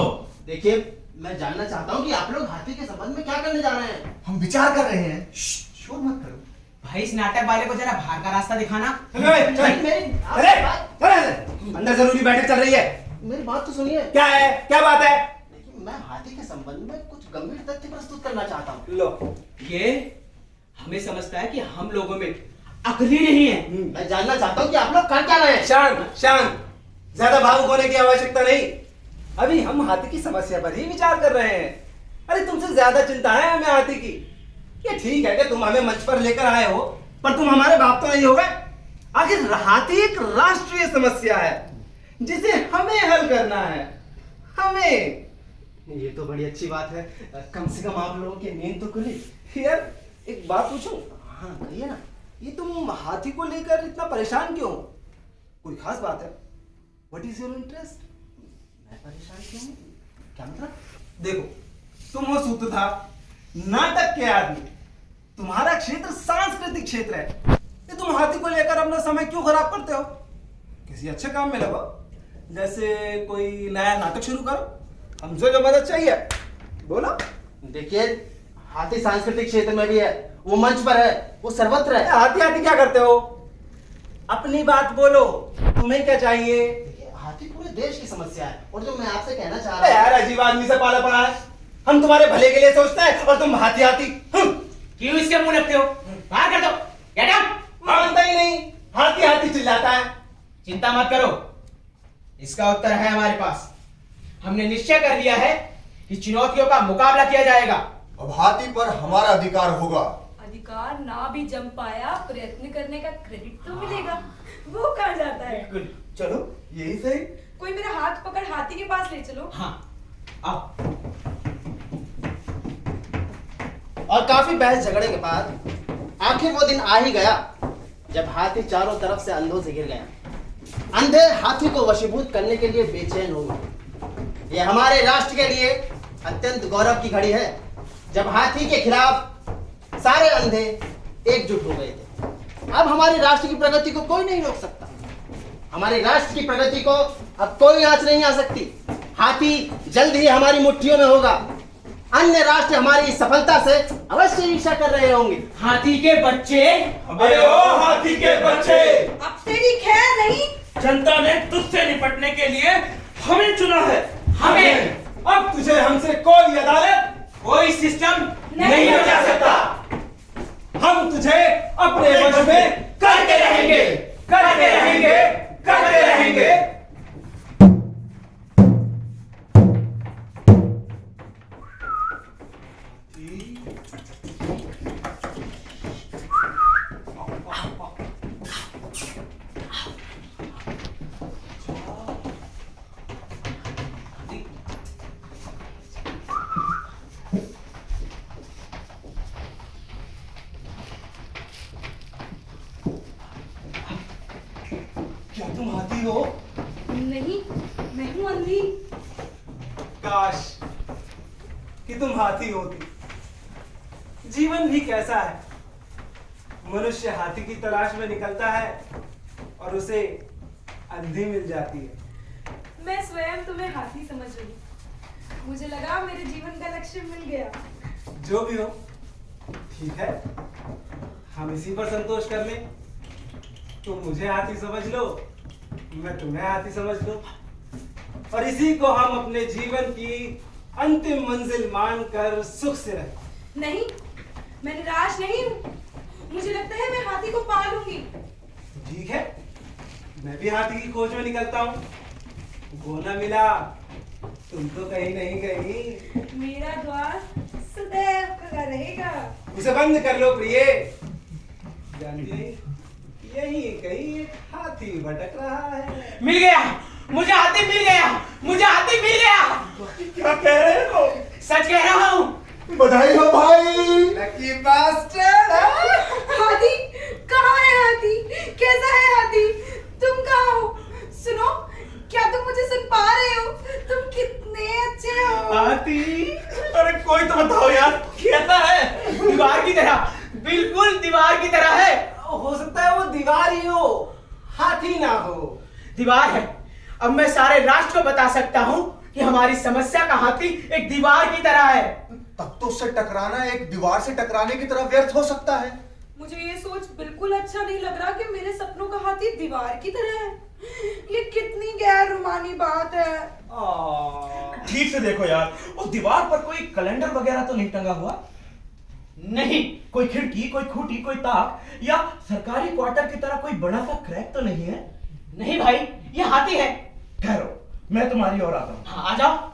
S1: देखिए, मैं जानना चाहता हूँ कि आप लोग हाथी के संबंध में क्या करने जा रहे हैं।
S3: हम विचार कर रहे हैं। शोर मत करो।
S5: भाई इस नाटक वाले को जरा बाहर का रास्ता दिखाना।
S4: अंदर जरूरी बैठक चल रही है।
S1: मेरी बात तो सुनिए।
S4: क्या है? क्या बात है?
S1: देखिए, मैं हाथी के संबंध में कुछ गंभीर तथ्य प्रस्तुत करना चाहता हूँ।
S4: लो,
S5: ये हमें समझता है कि हम लोगों में अकल ही नहीं है।
S1: मैं जानना चाहता हूँ कि आप लोग कर क्या रहे हैं।
S4: शांत शांत, ज्यादा भावुक होने की आवश्यकता नहीं। अभी हम हाथी की समस्या पर ही विचार कर रहे हैं। अरे तुमसे ज्यादा चिंता है हमें हाथी की। ये ठीक है कि तुम हमें मंच पर लेकर आए हो, पर तुम हमारे बाप तो नहीं हो गए। आखिर हाथी एक राष्ट्रीय समस्या है जिसे हमें हल करना है। हमें।
S1: ये तो बड़ी अच्छी बात है। कम से कम आप लोगों की नींद तो खुली।
S4: यार एक बात पूछूं?
S1: हाँ कहिए ना।
S4: ये तुम हाथी को लेकर इतना परेशान क्यों? कोई खास बात है? What is your interest?
S1: मैं परेशान क्यों हूँ? क्या मतलब?
S4: देखो, तुम हो सूत्रधार, नाटक के आदमी। तुम्हारा क्षेत्र सांस्कृतिक क्षेत्र है। ये तुम हाथी को लेकर अपना समय क्यों खराब करते हो? किसी अच्छे काम में लगो, जैसे कोई नया नाटक शुरू करो। हमसे जो मदद चाहिए बोलो।
S1: देखिए, हाथी सांस्कृतिक क्षेत्र में भी है, वो मंच पर है, वो सर्वत्र है।
S4: हाथी हाथी क्या करते हो? अपनी बात बोलो, तुम्हें क्या चाहिए?
S1: देखिए, हाथी पूरे देश की समस्या है। और जो मैं आपसे कहना चाह
S4: अरे
S1: रहा
S4: यार, अजीब आदमी से पाला पड़ा है। हम तुम्हारे भले के लिए सोचते हैं और तुम हाथी हाथी।
S5: क्यों इसके मुंह लगते हो? बाहर कर दो। Get out.
S4: मानता ही नहीं, हाथी हाथी चिल्लाता है।
S5: चिंता मत करो, इसका उत्तर है हमारे पास। हमने निश्चय कर लिया है कि चुनौतियों का मुकाबला किया जाएगा।
S3: अब हाथी पर हमारा अधिकार होगा।
S2: अधिकार ना भी जम पाया, प्रयत्न करने का क्रेडिट तो मिलेगा। वो कहाँ जाता है?
S4: चलो यही सही।
S2: कोई मेरा हाथ पकड़ हाथी के पास ले चलो।
S5: हाँ आओ।
S1: और काफी बहस झगड़े के बाद आखिर वो दिन आ ही गया जब हाथी चारों तरफ से अंधों से घिर गया। अंधे हाथी को वशीभूत करने के लिए बेचैन हो गए। ये हमारे राष्ट्र के लिए अत्यंत गौरव की घड़ी है जब हाथी के खिलाफ सारे अंधे एकजुट हो गए थे। अब हमारे राष्ट्र की प्रगति को कोई नहीं रोक सकता। हमारे राष्ट्र की प्रगति को अब कोई आंच नहीं आ सकती। हाथी जल्द ही हमारी मुट्ठियों में होगा। अन्य राष्ट्र हमारी इस सफलता से अवश्य ईर्ष्या कर रहे होंगे।
S5: हाथी के बच्चे,
S6: अबे ओ हाथी के बच्चे,
S2: अब तेरी खैर नहीं,
S6: जनता ने तुझसे निपटने के लिए हमें चुना है।
S5: हमें
S4: अब तुझे हमसे कोई अदालत,
S5: कोई सिस्टम
S2: नहीं
S5: हो जा सकता।
S4: हम तुझे अपने वश में
S5: करते रहेंगे, करते रहेंगे, करते रहेंगे।
S4: क्या तुम हाथी हो?
S2: नहीं, मैं हूँ अंधी।
S4: काश कि तुम हाथी होती। जीवन भी कैसा है, मनुष्य हाथी की तलाश में निकलता है और उसे अंधी मिल जाती है।
S2: मैं स्वयं तुम्हें हाथी समझ रही। मुझे लगा मेरे जीवन का लक्ष्य मिल गया।
S4: जो भी हो ठीक है, हम इसी पर संतोष कर लें। तुम मुझे हाथी समझ लो, मैं तुम्हें हाथी समझ लो, और इसी को हम अपने जीवन की अंतिम मंजिल मानकर सुख से रहें।
S2: नहीं, मैं निराश नहीं हूँ। मुझे लगता है मैं हाथी को पा लूंगी।
S4: ठीक है, मैं भी हाथी की खोज में निकलता हूँ। वो न मिला, तुम तो कहीं नहीं गई।
S2: मेरा द्वार सदैव खुला रहेगा।
S4: उसे बंद कर लो प्रिय। जानती नहीं, यही कहीं एक हाथी भटक रहा है।
S5: मिल गया, मुझे हाथी मिल गया, मुझे हाथी मिल गया।
S3: क्या कह रहे हो?
S5: सच कह रहा हूँ।
S3: बधाई हो भाई।
S4: Lucky bastard.
S2: हाथी कहाँ है? हाथी कैसा है? हाथी तुम कहाँ हो? सुनो, क्या तुम मुझे सुन पा रहे हो? तुम कितने अच्छे हो।
S4: हाथी,
S6: अरे कोई तो बताओ यार, कैसा है?
S5: दीवार की तरह, बिल्कुल दीवार की तरह है।
S4: हो सकता है वो दीवार ही हो, हाथी ना हो।
S5: दीवार है। अब मैं सारे राष्ट्र को बता सकता हूँ कि हमारी समस्या का हाथी एक दीवार की तरह है।
S3: तब तो उससे टकराना एक दीवार से टकराने की तरह व्यर्थ हो सकता है।
S2: मुझे ये सोच बिल्कुल अच्छा नहीं लग रहा कि मेरे सपनों का हाथी दीवार की तरह है। ये कितनी गैर रुमानी बात है।
S6: ठीक से देखो यार, उस दीवार पर कोई कैलेंडर वगैरह तो नहीं टंगा हुआ?
S5: नहीं,
S6: कोई खिड़की, कोई खूंटी, कोई ताक या सरकारी क्वार्टर की तरह कोई बड़ा सा क्रैक तो नहीं है?
S5: नहीं भाई, ये हाथी है।
S6: ठहरो, मैं तुम्हारी ओर आता हूँ।
S5: हाँ, आ जाओ।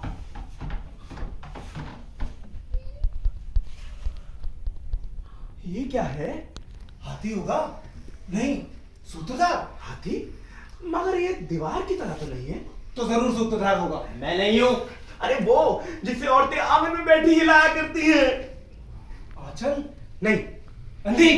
S6: ये क्या है?
S3: हाथी होगा? नहीं, सूत्रधार।
S6: हाथी? मगर ये दीवार की तरह तो नहीं है।
S4: तो जरूर सूत्रधार होगा।
S1: मैं नहीं हूँ।
S6: अरे वो जिससे औरतें आंगन में बैठी हिलाया करती हैं।
S4: आंचल? नहीं। अंधी,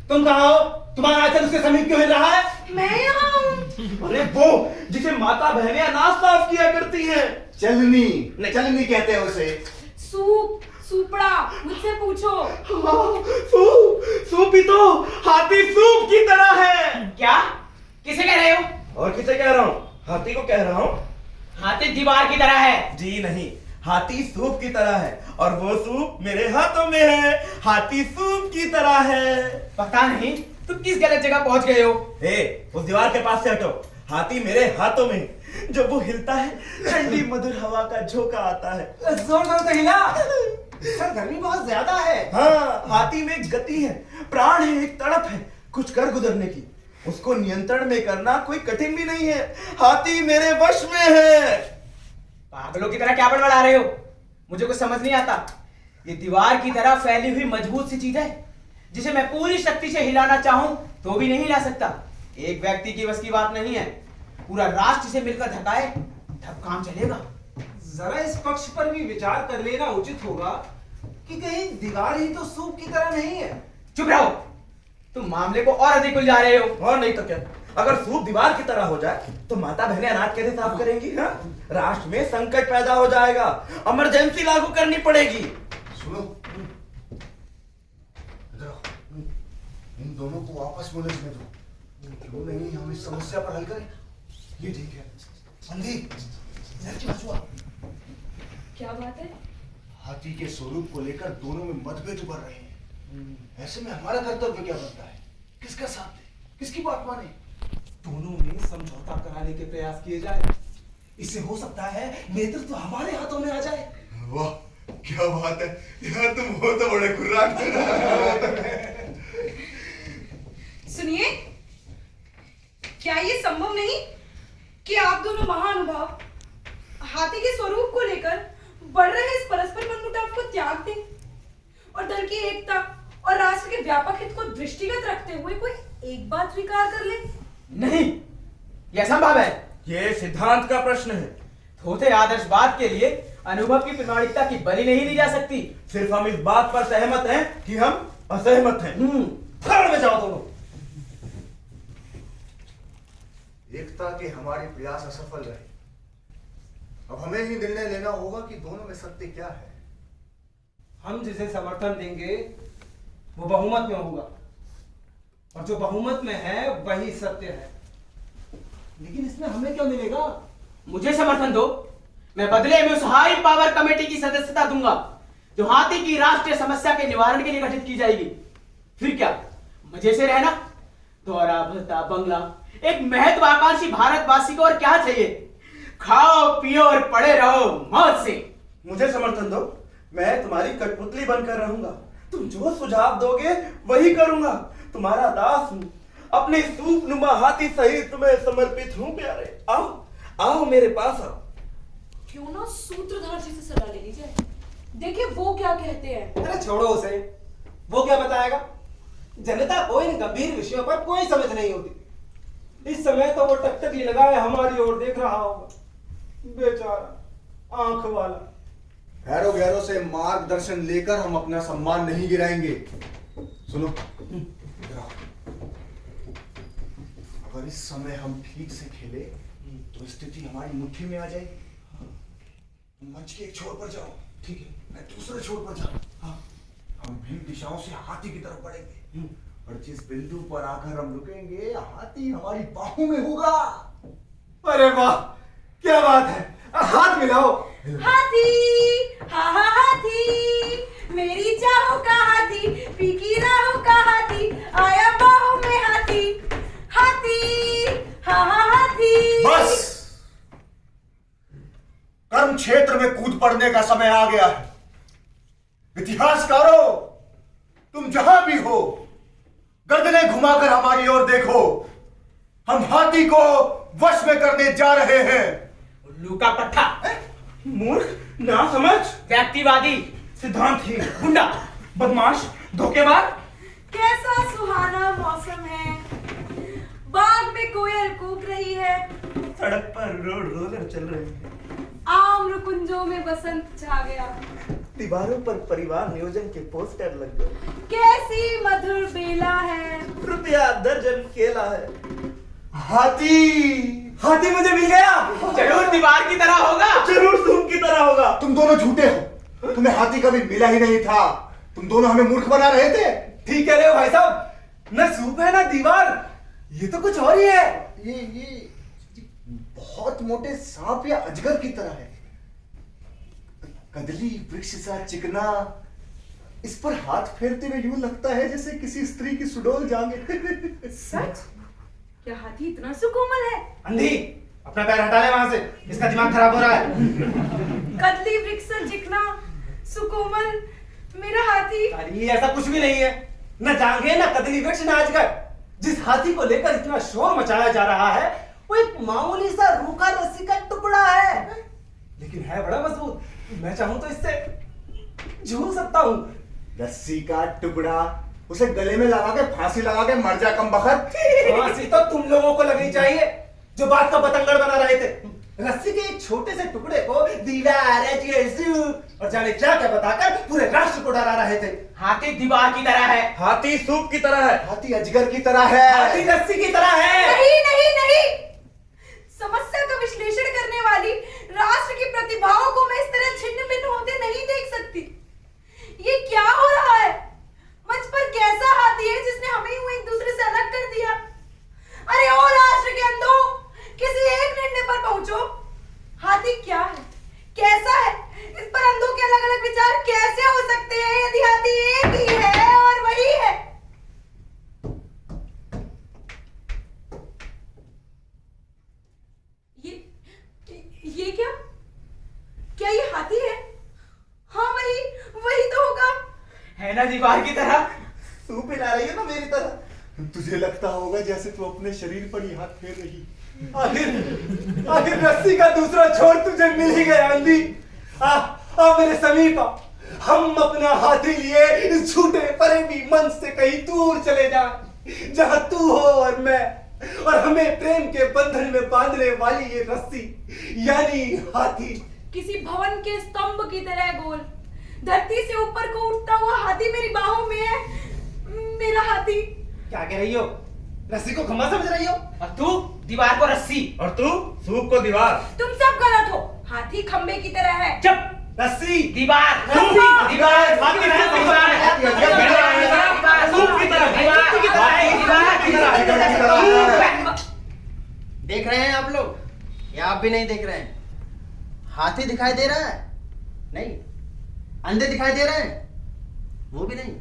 S4: तुम कहाँ हो? तुम्हारा आंचल उसके समीप क्यों हिल रहा है?
S2: मैं यहाँ हूँ।
S6: अरे वो जिसे माता बहनें अनाज साफ किया करती हैं।
S3: चलनी, चलनी कहते हैं उसे।
S2: सूप, सूपड़ा, मुझसे पूछो।
S6: हाँ, सूप ही तो हाथी सूप की तरह है।
S5: क्या? किसे कह रहे हो?
S6: और किसे कह रहा हूँ? हाथी को कह रहा हूँ।
S5: हाथी दीवार की तरह है।
S6: जी नहीं, हाथी सूप की तरह है और वो सूप मेरे हाथों में है। हाथी सूप की तरह है।
S5: पता नहीं तुम किस गलत जगह पहुंच गए हो।
S6: उस दीवार के पास से हटो। हाथी मेरे हाथों में है। जब वो हिलता है, ठंडी मधुर हवा का झोंका आता है।
S4: जोर जोर से हिला। सर, गर्मी बहुत ज्यादा है।
S6: हाँ, हाथी में एक गति है, प्राण है, एक तड़प है कुछ कर गुजरने की। उसको नियंत्रण में करना कोई कठिन भी नहीं है। हाथी मेरे वश में है।
S5: पागलों की तरह क्या बड़बड़ा रहे हो? मुझे कुछ समझ नहीं आता। ये दीवार की तरह फैली हुई मजबूत सी चीज है जिसे मैं पूरी शक्ति से हिलाना चाहूं तो भी नहीं हिला सकता। एक व्यक्ति की बस की बात नहीं है। पूरा राष्ट्र इसे मिलकर धकाए तब काम चलेगा।
S4: जरा इस पक्ष पर भी विचार कर लेना उचित होगा कि कहीं दीवार ही तो सूप की तरह नहीं है।
S5: चुप रहो, तुम मामले को और अधिक उलझा रहे हो।
S6: और नहीं तो क्या, अगर सूप दीवार की तरह हो जाए तो माता बहनें अनाज कैसे साफ करेंगी? हाँ? राष्ट्र में संकट पैदा हो जाएगा, इमरजेंसी लागू करनी पड़ेगी।
S3: सुनो, इधर आओ। इन दोनों को आपस में उलझने दो। क्यों नहीं हम इस समस्या पर हल करें? ये ठीक है। अंधी, इधर की बाजू आ।
S2: क्या बात है?
S3: हाथी के स्वरूप को लेकर दोनों में मतभेद उभर रहे हैं। ऐसे में हमारा कर्तव्य क्या बनता है? किसका साथ दे, किसकी बात माने?
S4: दोनों में समझौता कराने के प्रयास किए जाए। इससे हो सकता है नेतृत्व हमारे हाथों में आ जाए।
S3: वाह, क्या बात है यार, तुम हो तो बड़े खुर्राक।
S2: सुनिए, क्या ये संभव नहीं कि आप दोनों महानुभाव हाथी के स्वरूप को लेकर बढ़ रहे इस परस्पर मनमुटाव को त्याग दें और दल की एकता और राष्ट्र के व्यापक हित को दृष्टिगत रखते हुए कोई एक बात स्वीकार कर ले?
S5: नहीं, यह संभव है।
S6: ये सिद्धांत का प्रश्न है।
S5: थोथे आदर्शवाद के लिए अनुभव की प्रामाणिकता की बलि नहीं दी जा सकती।
S6: सिर्फ हम इस बात पर सहमत हैं कि हम असहमत हैं।
S4: भाड़ में जाओ दोनों।
S3: एकता के हमारे प्रयास असफल रहे। अब हमें ही निर्णय लेना होगा कि दोनों में सत्य क्या है।
S4: हम जिसे समर्थन देंगे वो बहुमत में होगा, और जो बहुमत में है वही सत्य है। लेकिन इसमें हमें क्या मिलेगा?
S5: मुझे समर्थन दो, मैं बदले में उस हाई पावर कमेटी की सदस्यता दूंगा जो हाथी की राष्ट्रीय समस्या के निवारण के लिए गठित की जाएगी। फिर क्या, मजे से रहना, दौरा भत्ता बंगला, एक महत्वाकांक्षी भारतवासी को और क्या चाहिए? खाओ पियो और पड़े रहो मौज से।
S6: मुझे समर्थन दो, मैं तुम्हारी कठपुतली बनकर रहूंगा। तुम जो सुझाव दोगे वही करूंगा। तुम्हारा दास हूं, अपने सूपनुमा हाथी सहित तुम्हें समर्पित हूं। प्यारे, आओ आओ मेरे पास आओ।
S2: क्यों ना सूत्रधार जी से सलाह ले ली जाए, देखिए वो क्या कहते हैं।
S4: अरे छोड़ो उसे, वो क्या बताएगा? जनता को इन गंभीर विषयों पर कोई समझ नहीं होती। इस समय तो वो टकटकी लगाए हमारी ओर देख रहा होगा, बेचारा आंख वाला।
S3: गैरों गैरों से मार्गदर्शन लेकर हम अपना सम्मान नहीं गिराएंगे। सुनो, इधर आओ। अगर इस समय हम ठीक से खेले तो स्थिति हमारी मुट्ठी में आ जाएगी। तुम मंच के एक छोर पर जाओ, ठीक है, मैं दूसरे छोर पर जाऊं। हाँ, हम भिन्न दिशाओं से हाथी की तरफ बढ़ेंगे, और जिस बिंदु पर आकर हम रुकेंगे हाथी हमारी बाहों में होगा।
S4: अरे वाह, क्या बात है! हाथ मिलाओ।
S2: हाथी, हाँ हाँ हाथी, मेरी चाहों का हाथी, पीकी राहों का हाथी, आया बाहों में हाथी। हाथी, हाँ हाँ हाथी।
S3: बस, कर्म क्षेत्र में कूद पड़ने का समय आ गया है। इतिहासकारों, तुम जहां भी हो, गर्दनें घुमाकर हमारी ओर देखो। हम हाथी को वश में करने जा रहे हैं।
S5: उल्लू का पट्टा,
S6: मूर्ख, ना समझ,
S5: व्यक्तिवादी,
S6: सिद्धांतहीन,
S5: गुंडा,
S6: बदमाश, धोखेबाज।
S2: कैसा सुहाना मौसम है, बाग में कोयल कूक रही है,
S6: सड़क पर रोड रोलर चल रहे हैं,
S2: आम्र कुंजों में बसंत छा गया,
S6: दीवारों पर परिवार नियोजन के पोस्टर लग गए,
S2: कैसी मधुर बेला है,
S6: रुपया दर्जन केला है।
S3: हाथी,
S4: हाथी मुझे मिल गया।
S5: जरूर दीवार की तरह होगा।
S6: जरूर सूप की तरह होगा।
S3: तुम दोनों झूठे हो। तुम्हें हाथी कभी मिला ही नहीं था। तुम दोनों हमें मूर्ख बना रहे थे।
S4: ठीक कह रहे हो भाई साहब, न सूप है ना दीवार, ये तो कुछ और ही है।
S3: ये बहुत मोटे सांप या अजगर की तरह है। कदली वृक्ष सा चिकना, इस पर हाथ फेरते हुए यूं लगता है जैसे किसी स्त्री की सुडोल जांघें।
S2: सच? क्या हाथी इतना सुकोमल है?
S4: अंधी, अपना पैर हटा ले वहां से, इसका दिमाग खराब हो रहा है।
S2: कदली वृक्ष से चिकना, सुकोमल, मेरा हाथी।
S4: अरे ऐसा कुछ भी नहीं है, न जांघें, न कदली वृक्ष, न अजगर। जिस हाथी को लेकर इतना शोर मचाया जा रहा है वो एक मामूली सा रूखा रस्सी का टुकड़ा है, लेकिन है बड़ा मजबूत। मैं चाहूं तो इससे झूल सकता हूं।
S3: रस्सी का टुकड़ा, उसे गले में लगा के फांसी लगा के मर जा कमबख्त।
S4: फांसी तो तुम लोगों को लगनी चाहिए जो बात का बतंगड़ बना रहे थे। रस्सी के एक छोटे से टुकड़े को दीवार और जाने क्या क्या बताकर पूरे राष्ट्र को डरा रहे थे।
S5: हाथी दीवार की तरह है,
S6: हाथी सूप की तरह है,
S3: हाथी अजगर की तरह है,
S4: हाथी रस्सी की तरह है।
S2: नहीं नहीं नहीं, समस्या का विश्लेषण करने वाली राष्ट्र की प्रतिभाओं को मैं इस तरह छिन्न भिन्न होते नहीं देख सकती। ये क्या हो रहा है? मंच पर कैसा हाथी है जिसने हमें यूं एक दूसरे से अलग कर दिया? अरे ओ राष्ट्र के अंधों, किसी एक निर्णय पर पहुंचो। हाथी क्या है, कैसा है, इस पर अंधों के अलग अलग विचार कैसे हो सकते हैं यदि हाथी एक ही है और वही है?
S5: है ना दीवार की तरह।
S4: तू पिला रही है ना मेरी तरह।
S3: तुझे लगता होगा जैसे तू अपने शरीर पर ही हाथ फेर रही। आखिर रस्सी का दूसरा छोर तुझे मिल ही गया अंधी। आ मेरे समीप आ। हम अपना हाथी लिए इस झूठे फरेबी मन से कहीं दूर चले जाएं, जहां तू हो और मैं, और हमें प्रेम के बंधन में बांधने वाली ये रस्सी यानी हाथी
S2: किसी भवन के स्तंभ की तरह गोल, धरती से ऊपर को उठता हुआ हाथी मेरी बाहों में है। मेरा हाथी।
S4: क्या कह रही हो? रस्सी को खम्भा समझ रही हो?
S5: और तू दीवार को रस्सी।
S6: और तू सूप को दीवार।
S2: तुम सब गलत हो। हाथी खंबे की तरह है।
S5: चुप।
S4: रस्सी
S5: दीवार।
S2: रस्सी।
S5: दीवार।
S6: हाथी की तरह
S5: दीवार।
S6: सूप की तरह।
S1: देख रहे हैं आप लोग, या आप भी नहीं देख रहे हैं? हाथी दिखाई दे रहा है? नहीं। अंधे दिखाई दे रहे हैं? वो भी नहीं।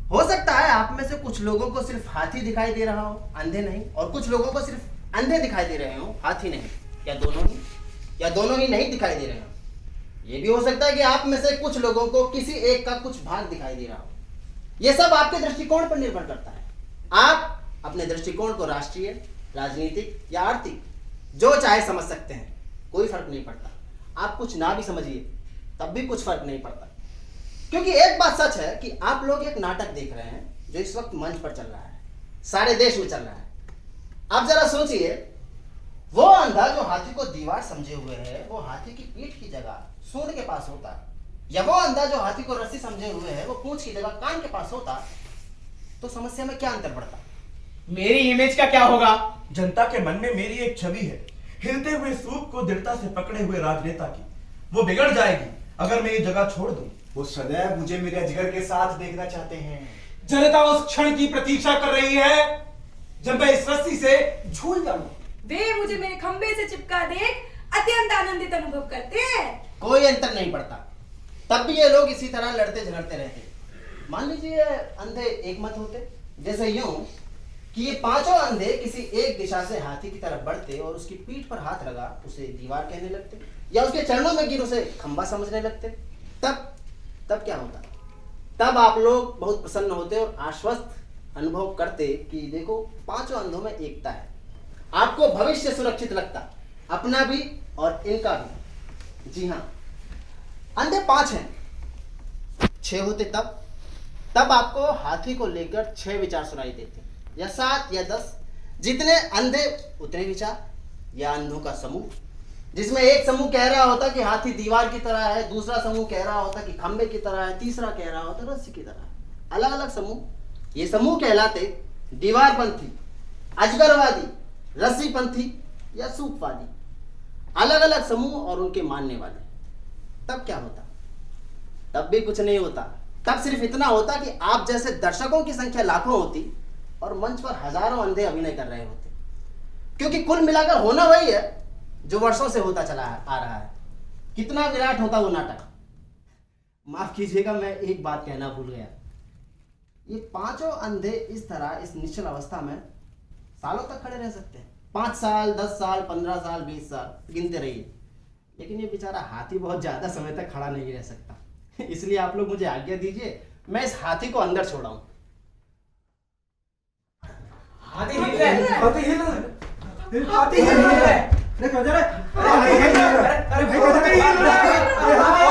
S1: हो सकता है आप में से कुछ लोगों को सिर्फ हाथी दिखाई दे रहा हो, अंधे नहीं, और कुछ लोगों को सिर्फ अंधे दिखाई दे रहे हो, हाथी नहीं। या दोनों ही नहीं दिखाई दे रहे हो। ये भी हो सकता है कि आप में से कुछ लोगों को किसी एक का कुछ भाग दिखाई दे रहा हो। यह सब आपके दृष्टिकोण पर निर्भर करता है। आप अपने दृष्टिकोण को राष्ट्रीय, राजनीतिक या आर्थिक जो चाहे समझ सकते हैं, कोई फर्क नहीं पड़ता। आप कुछ ना भी समझिए तब भी कुछ फर्क नहीं पड़ता, क्योंकि एक बात सच है कि आप लोग एक नाटक देख रहे हैं जो इस वक्त मंच पर चल रहा है, सारे देश में चल रहा है। आप जरा सोचिए, वो अंधा जो हाथी को दीवार समझे हुए है, वो हाथी की पीठ की जगह सूंड के पास होता, या वो अंधा जो हाथी को रस्सी समझे हुए है, वो पूंछ की जगह कान के पास होता, तो समस्या में क्या अंतर पड़ता?
S5: मेरी इमेज का क्या होगा?
S6: जनता के मन में मेरी एक छवि है, हिलते हुए सूप को दृढ़ता से पकड़े हुए राजनेता की। वो बिगड़ जाएगी अगर मैं ये जगह छोड़ दूं।
S3: वो सदैव मुझे मेरे अजगर के साथ देखना चाहते हैं।
S7: जनता उस क्षण की प्रतीक्षा कर रही है जब मैं इस रस्सी से झूल जाऊं।
S2: वे मुझे मेरे खंबे से चिपका देख अत्यंत आनंदित अनुभव करते हैं।
S1: कोई अंतर नहीं पड़ता, तब भी ये लोग इसी तरह लड़ते झगड़ते रहते। मान लीजिए अंधे एक मत होते, जैसे यूं कि ये पांचों अंधे किसी एक दिशा से हाथी की तरफ बढ़ते और उसकी पीठ पर हाथ लगा उसे दीवार कहने लगते, या उसके चरणों में गिर उसे खंबा समझने लगते। तब क्या होता? तब आप लोग बहुत प्रसन्न होते और आश्वस्त अनुभव करते कि देखो पांचों अंधों में एकता है। आपको भविष्य सुरक्षित लगता, अपना भी और इनका भी। जी हाँ, अंधे 5 हैं, 6 होते तब आपको हाथी को लेकर 6 विचार सुनाई देते, या 7 या 10, जितने अंधे उतने विचार। या अंधों का समूह, जिसमें एक समूह कह रहा होता कि हाथी दीवार की तरह है, दूसरा समूह कह रहा होता कि खंबे की तरह है, तीसरा कह रहा होता रस्सी की तरह। अलग अलग समूह। ये समूह कहलाते दीवारपंथी, अजगरवादी, रस्सीपंथी या सूपवादी। अलग अलग समूह और उनके मानने वाले। तब क्या होता? तब भी कुछ नहीं होता। तब सिर्फ इतना होता कि आप जैसे दर्शकों की संख्या लाखों होती और मंच पर हजारों अंधे अभिनय कर रहे होते, क्योंकि कुल मिलाकर होना वही है जो वर्षों से होता चला आ रहा है। कितना विराट होता वो नाटक। माफ कीजिएगा, मैं एक बात कहना भूल गया। ये पांचों अंधे इस तरह इस निश्चल अवस्था में सालों तक खड़े रह सकते हैं। 5 साल, 10 साल, 15 साल, 20 साल, गिनते रहिए। लेकिन ये बेचारा हाथी बहुत ज्यादा समय तक खड़ा नहीं रह सकता। इसलिए आप लोग मुझे आज्ञा दीजिए, मैं इस हाथी को अंदर छोड़ाऊं।
S5: हाथी हिल रहा है।
S7: हाथी हिल रहा है।
S5: हाथी हिल रहा है।
S7: देखो जरा, हाथी हिल रहा है।
S5: अरे
S7: देखो जरा,
S5: हाथी हिल रहा है।
S7: अरे हाथी।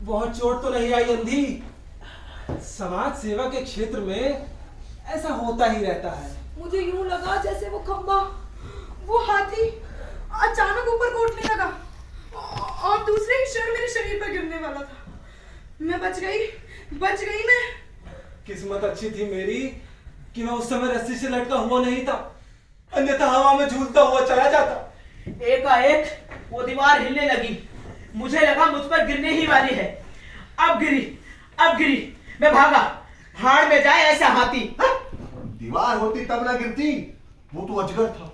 S7: बहुत चोट तो नहीं आई अंधी? समाज सेवा के क्षेत्र में ऐसा होता ही रहता है।
S2: मुझे यूं लगा जैसे वो खंबा, वो हाथी अचानक ऊपर को उठने लगा और दूसरे ही क्षण मेरे शरीर पर गिरने वाला था। मैं बच गई मैं।
S7: किस्मत अच्छी थी मेरी कि मैं उस समय रस्सी से लटका हुआ नहीं था, अन्यथा हवा में झूलता हुआ चला जाता।
S5: एकाएक वो दीवार हिलने लगी। मुझे लगा मुझ पर गिरने ही वाली है। अब गिरी। मैं भागा। भाड़ में जाए ऐसा हाथी।
S3: दीवार होती तब ना गिरती। वो तो अजगर था।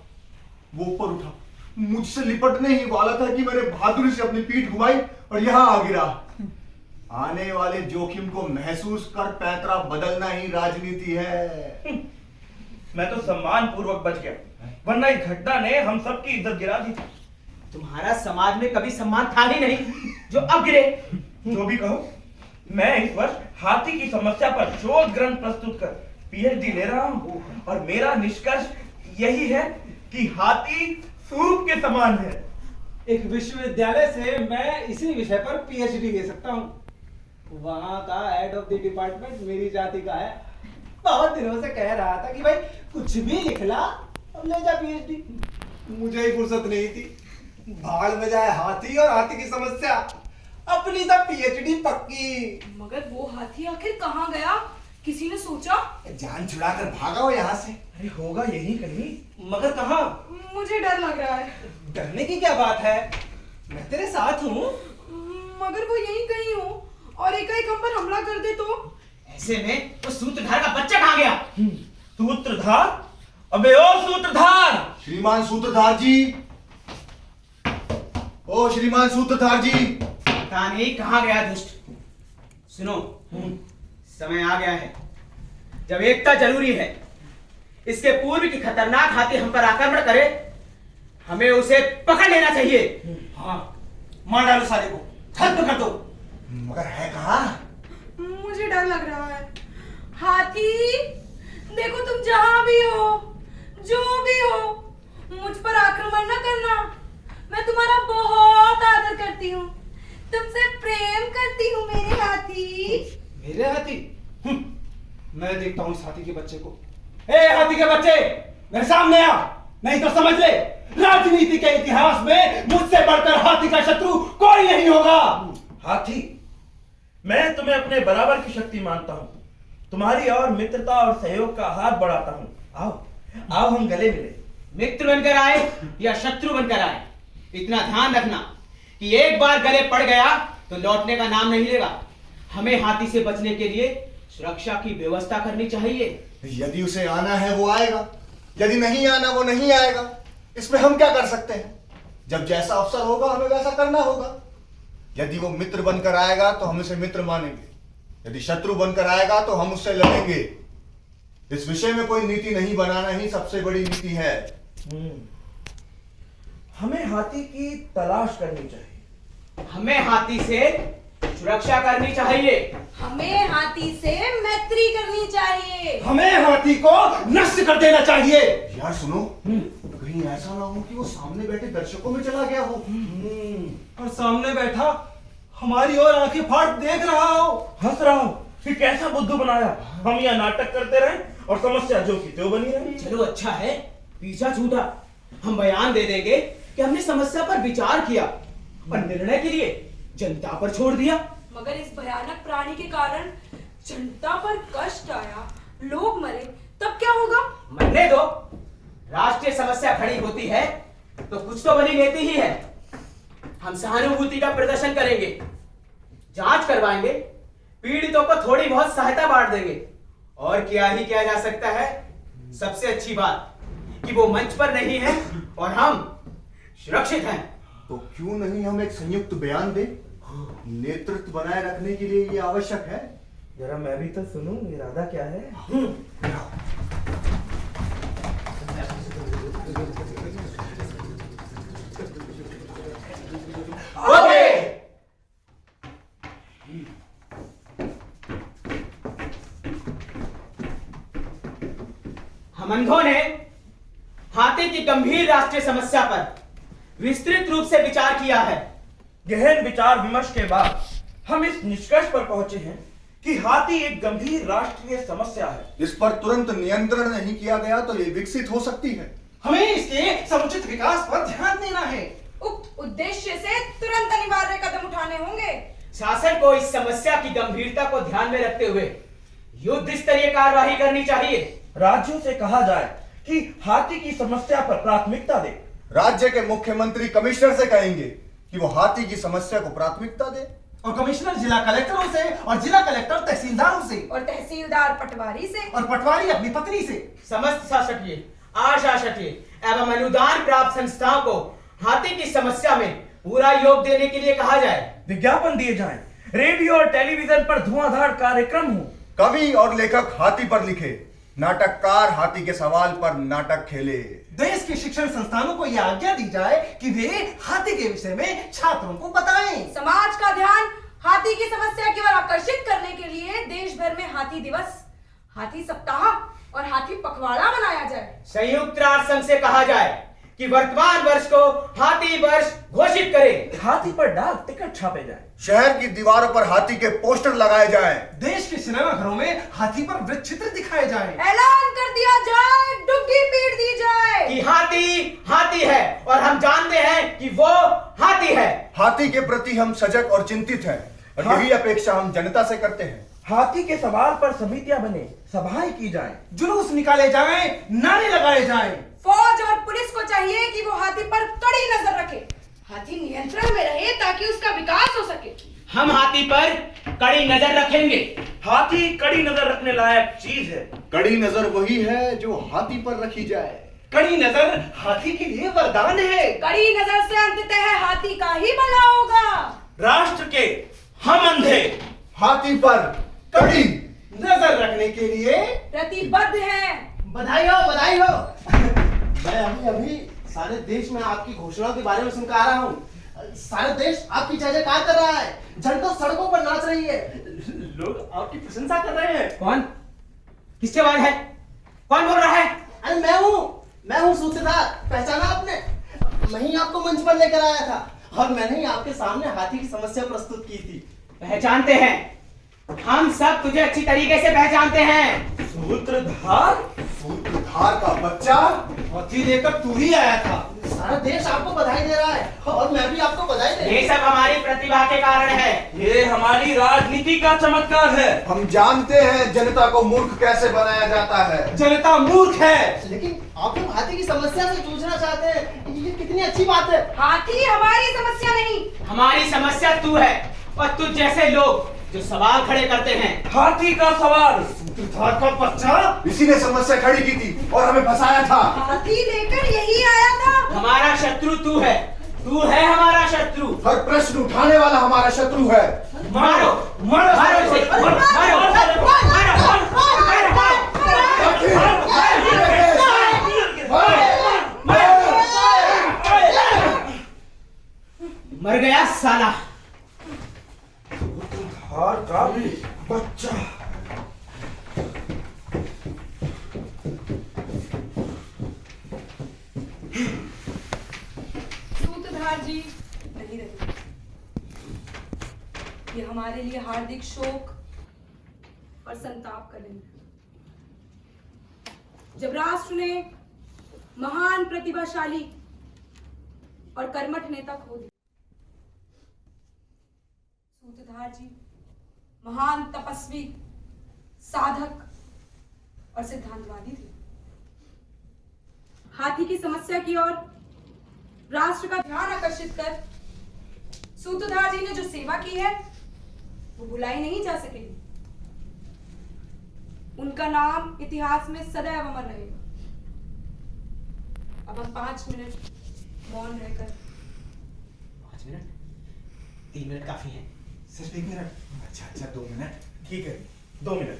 S3: वो ऊपर उठा, मुझसे लिपटने ही वाला था कि मैंने बहादुरी से अपनी पीठ घुमाई और यहां आ गिरा। आने वाले जोखिम को महसूस कर पैतरा बदलना ही राजनीति है।
S6: मैं तो सम्मान पूर्वक बच गया, वरना इस घटना ने हम सबकी इज्जत गिरा दी थी।
S5: तुम्हारा समाज में कभी सम्मान था ही नहीं जो अब गिरे।
S6: जो भी कहो, मैं इस वर्ष हाथी की समस्या पर शोध ग्रंथ प्रस्तुत कर पीएचडी ले रहा हूँ और मेरा निष्कर्ष यही है कि हाथी सूप के समान है।
S7: एक विश्वविद्यालय से मैं इसी विषय पर पीएचडी ले सकता हूँ। वहाँ का हेड ऑफ द डिपार्टमेंट मेरी जाति का है। बहुत दिनों से कह रहा था कि भाई कुछ भी लिख ला और ले जा पीएचडी।
S4: मुझे ही फुर्सत नहीं थी। भाड़ में जाए हाथी और हाथी की समस्या, अपनी तो पीएचडी पक्की।
S2: मगर वो हाथी आखिर कहाँ गया, किसी ने सोचा?
S4: जान छुड़ाकर भागा हो यहाँ से।
S6: अरे होगा यही कहीं, मगर कहाँ?
S2: मुझे डर लग रहा है।
S7: डरने की क्या बात है, मैं तेरे साथ हूँ।
S2: मगर वो यहीं कहीं हो और एकाएक हम पर हमला कर दे तो?
S5: ऐसे में वो सूत्रधार का बच्चा कहाँ गया?
S6: सूत्रधार? अबे ओ सूत्रधार!
S3: श्रीमान सूत्रधार जी, ओ श्रीमान सूत्रधार जी।
S5: पता नहीं कहाँ गया दुष्ट। सुनो, समय आ गया है जब एकता जरूरी है। इसके पूर्व की खतरनाक हाथी हम पर आक्रमण करे, हमें उसे पकड़ लेना चाहिए।
S7: हाँ, मार डालो साले को, खत्म कर दो।
S3: मगर है कहाँ?
S2: मुझे डर लग रहा है। हाथी, देखो तुम जहां भी हो, जो भी हो, मुझ पर आक्रमण न करना। मैं तुम्हारा बहुत आदर करती हूँ, तुमसे प्रेम करती हूँ मेरे हाथी।
S7: मेरे हाथी? मैं देखता हूँ इस हाथी के बच्चे को। ए हाथी के बच्चे, मेरे सामने आ, नहीं तो समझ ले राजनीति के इतिहास में मुझसे बढ़कर हाथी का शत्रु कोई नहीं होगा।
S6: हाथी, मैं तुम्हें अपने बराबर की शक्ति मानता हूँ। तुम्हारी और मित्रता और सहयोग का हाथ बढ़ाता हूँ। आओ आओ हम गले मिले।
S5: मित्र बनकर आए या शत्रु बनकर आए, इतना ध्यान रखना कि एक बार गले पड़ गया तो लौटने का नाम नहीं लेगा। हमें हाथी से बचने के लिए सुरक्षा की व्यवस्था करनी चाहिए।
S3: यदि उसे आना है वो आएगा, यदि नहीं आना वो नहीं आएगा। इसमें हम क्या कर सकते हैं? जब जैसा अवसर होगा हमें वैसा करना होगा। यदि वो मित्र बनकर आएगा तो हम उसे मित्र मानेंगे, यदि शत्रु बनकर आएगा तो हम उससे लड़ेंगे। इस विषय में कोई नीति नहीं बनाना ही सबसे बड़ी नीति है।
S6: हमें हाथी की तलाश करनी चाहिए।
S5: हमें हाथी से सुरक्षा करनी चाहिए।
S2: हमें हाथी से मैत्री करनी चाहिए।
S7: हमें हाथी को नष्ट कर देना चाहिए।
S3: यार सुनो, कहीं ऐसा ना हो कि वो सामने बैठे दर्शकों में चला गया हो
S7: और सामने बैठा हमारी ओर आंखें फाड़ देख रहा हो,
S6: हंस रहा हो कि कैसा बुद्धू बनाया। हम यहाँ नाटक करते रहे और समस्या जो की त्यों बनी रही।
S5: चलो अच्छा है, पीछा छूटा। हम बयान दे देंगे कि हमने समस्या पर विचार किया और निर्णय के लिए जनता पर छोड़ दिया।
S2: मगर इस भयानक प्राणी के कारण जनता पर कष्ट आया, लोग मरे, तब क्या होगा?
S5: मरने दो। राष्ट्रीय समस्या खड़ी होती है तो कुछ तो बनी लेती ही है। हम सहानुभूति का प्रदर्शन करेंगे, जांच करवाएंगे, पीड़ितों को थोड़ी बहुत सहायता बांट देंगे। और क्या ही किया जा सकता है। सबसे अच्छी बात कि वो मंच पर नहीं है और हम सुरक्षित हैं।
S3: तो क्यों नहीं हम एक संयुक्त बयान दें? नेतृत्व बनाए रखने के लिए ये आवश्यक है।
S6: जरा मैं भी तो सुनूं, इरादा क्या है?
S5: ओके। हम अंधों ने हाथी की गंभीर राष्ट्रीय समस्या पर विस्तृत रूप से विचार किया है।
S6: गहन विचार विमर्श के बाद हम इस निष्कर्ष पर पहुंचे हैं कि हाथी एक गंभीर राष्ट्रीय समस्या है।
S3: इस पर तुरंत नियंत्रण नहीं किया गया तो ये विकसित हो सकती है।
S7: हमें इसके समुचित विकास पर ध्यान देना है।
S2: उक्त उद्देश्य से तुरंत अनिवार्य कदम उठाने होंगे।
S5: शासन को इस समस्या की गंभीरता को ध्यान में रखते हुए युद्ध स्तरीय कार्यवाही करनी चाहिए।
S6: राज्यों से कहा जाए कि हाथी की समस्या पर प्राथमिकता दे।
S3: राज्य के मुख्यमंत्री कमिश्नर से कहेंगे कि वो हाथी की समस्या को प्राथमिकता दे,
S7: और कमिश्नर जिला कलेक्टरों से, और जिला कलेक्टर तहसीलदारों से,
S2: और तहसीलदार पटवारी से,
S7: और पटवारी अपनी पत्नी से।
S5: समस्त शासकीय, अशासकीय एवं अनुदान प्राप्त संस्थाओं को हाथी की समस्या में पूरा योग देने के लिए कहा जाए।
S6: विज्ञापन दिए जाएं, रेडियो और टेलीविजन पर धुआंधार कार्यक्रम हो।
S3: कवि और लेखक हाथी पर लिखे, नाटककार हाथी के सवाल पर नाटक खेले।
S7: देश के शिक्षण संस्थानों को यह आज्ञा दी जाए कि वे हाथी के विषय में छात्रों को बताएं।
S2: समाज का ध्यान हाथी की समस्या की ओर आकर्षित करने के लिए देश भर में हाथी दिवस, हाथी सप्ताह और हाथी पखवाड़ा मनाया जाए।
S5: संयुक्त राष्ट्र संघ से कहा जाए कि वर्तमान वर्ष को हाथी वर्ष घोषित करें।
S6: हाथी पर डाक टिकट छापे जाए।
S3: शहर की दीवारों पर हाथी के पोस्टर लगाए जाएं।
S7: देश के सिनेमाघरों में हाथी पर वृत्त चित्र दिखाए जाएं।
S2: ऐलान कर दिया जाए, डुग्गी पीट दी जाए
S5: कि हाथी हाथी है और हम जानते हैं कि वो हाथी है।
S3: हाथी के प्रति हम सजग और चिंतित हैं और यही अपेक्षा हम जनता से करते हैं।
S6: हाथी के सवाल पर समितियां बने, सभाएं की जाएं।
S7: जुलूस निकाले जाएं, नारे लगाए जाएं।
S2: फौज और पुलिस को चाहिए कि वो हाथी पर कड़ी नजर रखे, हाथी नियंत्रण में रहे ताकि उसका विकास हो सके।
S5: हम हाथी पर कड़ी नजर रखेंगे।
S6: हाथी कड़ी नजर रखने लायक चीज है।
S3: कड़ी नजर वही है जो हाथी पर रखी जाए।
S7: कड़ी नजर हाथी के लिए वरदान है।
S2: कड़ी नजर से अंततः हाथी का ही भला होगा।
S6: राष्ट्र के हम अंधे
S3: हाथी पर कड़ी
S7: नजर रखने के लिए
S2: प्रतिबद्ध हैं।
S1: बधाई हो, बधाई हो। मैं अभी सारे देश में आपकी घोषणाओं के बारे में सुन कर आ रहा हूँ। सारा देश आपकी जय जयकार कर रहा है, जनता सड़कों पर नाच रही है, लोग आपकी प्रशंसा कर रहे हैं।
S5: कौन? किसकी आवाज है? कौन बोल रहा है?
S1: अरे मैं हूँ सूत्रधार, पहचाना आपने? मैं ही आपको मंच पर लेकर आया था और मैंने ही आपके सामने हाथी की समस्या प्रस्तुत की थी।
S5: पहचानते हैं, हम सब तुझे अच्छी तरीके से पहचानते हैं।
S6: सूत्रधार?
S3: सूत्रधार का बच्चा
S7: हाथी लेकर तू ही आया था।
S1: सारा देश आपको बधाई दे रहा है और मैं भी आपको बधाई दे रहा
S5: ये सब हमारी प्रतिभा के कारण है।
S6: ये हमारी राजनीति का चमत्कार है।
S3: हम जानते हैं जनता को मूर्ख कैसे बनाया जाता है।
S7: जनता मूर्ख है।
S1: हूँ। लेकिन आप लोग हाथी की समस्या से जूझना चाहते हैं, ये कितनी अच्छी बात है।
S2: हाथी हमारी समस्या नहीं,
S5: हमारी समस्या तू है और तुझ जैसे लोग जो सवाल खड़े करते हैं।
S6: हाथी का सवाल।
S7: सूत्रधार का बच्चा।
S3: इसी ने समस्या खड़ी की थी और हमें फंसाया था।
S2: हाथी लेकर यही आया था।
S5: हमारा शत्रु तू है, तू है हमारा शत्रु।
S3: हर प्रश्न उठाने वाला हमारा शत्रु है।
S5: मारो
S7: मारो
S5: मारो इसे, मारो मारो मर गया साला।
S6: सूत्रधार का बच्चा।
S2: सूत्रधार जी नहीं रहे, ये हमारे लिए हार्दिक शोक और संताप का दिन है। जब राष्ट्र ने महान प्रतिभाशाली और कर्मठ नेता खो दिया। सूत्रधार जी महान तपस्वी, साधक और सिद्धांतवादी थे। हाथी की समस्या की ओर राष्ट्र का ध्यान आकर्षित कर सूत्रधार जी ने जो सेवा की है वो भुलाई नहीं जा सकेगी। उनका नाम इतिहास में सदैव अमर रहेगा। अब हम 5 मिनट मौन रहकर।
S5: 5 मिनट? 3 मिनट काफी है।
S3: सिर्फ 1 मिनट? अच्छा 2 मिनट ठीक है।
S6: 2 मिनट।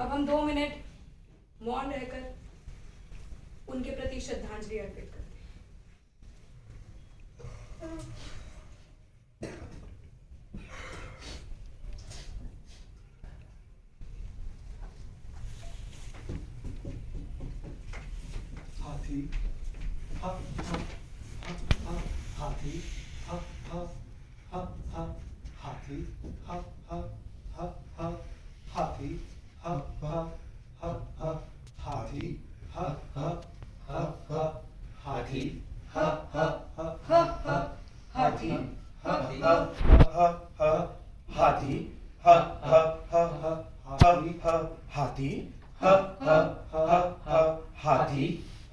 S2: अब हम 2 मिनट मौन रहकर उनके प्रति श्रद्धांजलि अर्पित करते हैं।
S7: हाथी हा हा हा हाथी हा हा हा हा हाथी हा हा हा हा हाथी हा हा हा हा हाथी हा हा हा हा हाथी हा हा हा हा हाथी हा हा हा हा हाथी हा हा हा हा हाथी हाथी हा हा हा हा हाथी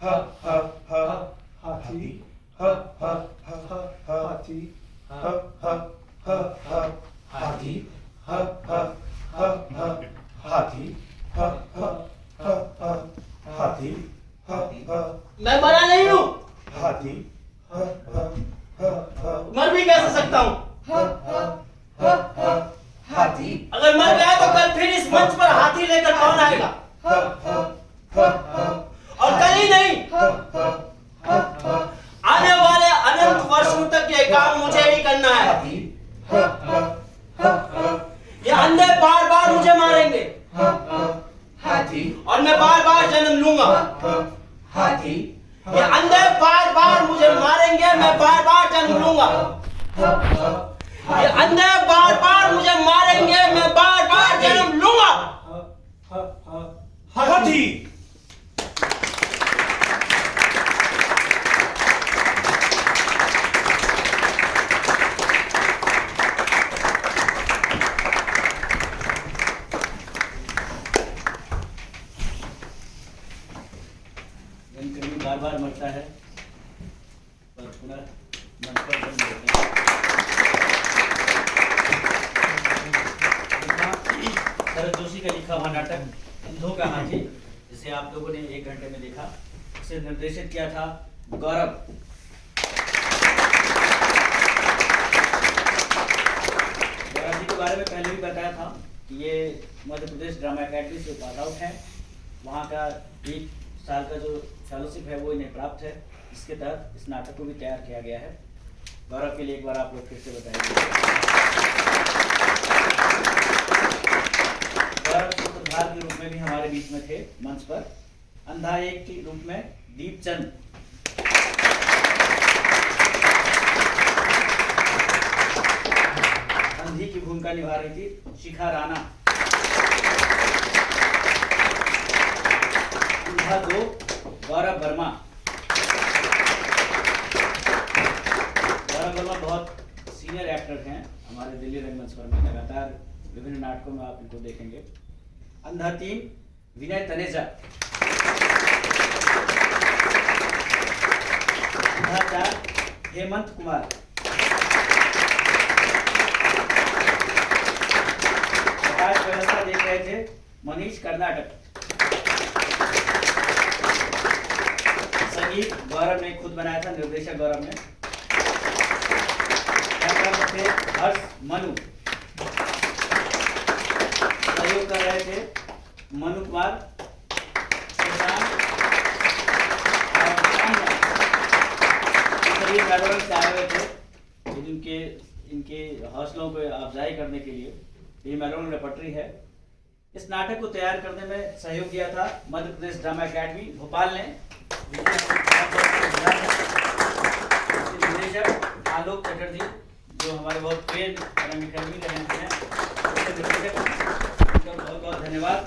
S7: हा हा हा हाथी हा हा हा हाथी हा हा हा हाथी हा हा हा हाथी हा हा हा हाथी हा हा
S1: मैं मरा नहीं हूँ,
S7: हाथी हा हा हा
S1: मर भी कैसे सकता हूँ?
S4: हाथी।
S5: अगर मर गया तो कल फिर इस मंच पर हाथी लेकर कौन आएगा? और कल ही नहीं, आने वाले अनंत वर्षों तक ये काम मुझे ही करना है। ये अंधे बार बार मुझे मारेंगे
S4: हाथी।
S5: और मैं बार बार जन्म लूंगा।
S4: हाथी।
S5: ये अंधे बार बार मुझे मारेंगे, मैं बार बार जन्म लूंगा। ये अंधे बार बार मुझे मारेंगे, मैं बार बार जन्म लूंगा।
S6: हाथी।
S5: कभी बार बार मरता है पर पुनः मन पर जन्म लेता है। शरद जोशी का लिखा हुआ नाटक अंधों का हाथी, जिसे आप लोगों ने 1 घंटे में देखा, उसे निर्देशित किया था गौरव। गौरव जी के बारे में पहले भी बताया था कि ये मध्य प्रदेश ड्रामा अकेडमी से पास आउट है। वहाँ का 1 साल का जो फेलोशिप है वो इन्हें प्राप्त है, जिसके तहत इस नाटक को भी तैयार किया गया है। गौरव के लिए एक बार आप लोग फिर से बताइए। गौरव सूत्रधार के रूप में भी हमारे बीच में थे मंच पर, अंधा एक के रूप में दीपचंद, अंधी की भूमिका निभा रही थी शिखा राणा, अंधा 2 गौरव वर्मा। गौरव वर्मा बहुत सीनियर एक्टर हैं हमारे दिल्ली रंगमंच पर में, लगातार विभिन्न नाटकों में आप इनको देखेंगे। अंधा 3 विनय तनेजा। अंधा 4 हेमंत कुमार। प्रकाश व्यवस्था देख रहे थे मनीष कर्नाटक। संगीत गौरव ने खुद बनाया था, निर्देशक गौरव ने। थे हर्ष मनु, सहयोग कर रहे थे मनु कुमार, सभी मेलबर्न से आए हुए थे इनके हौसलों को अफजाई करने के लिए। ये मेलबर्न रेपर्टरी है। इस नाटक को तैयार करने में सहयोग किया था मध्य प्रदेश ड्रामा अकेडमी भोपाल ने। निर्देशक आलोक चटर्जी, जो हमारे बहुत प्रिय रंगकर्मी रहे हैं, उनका बहुत बहुत धन्यवाद।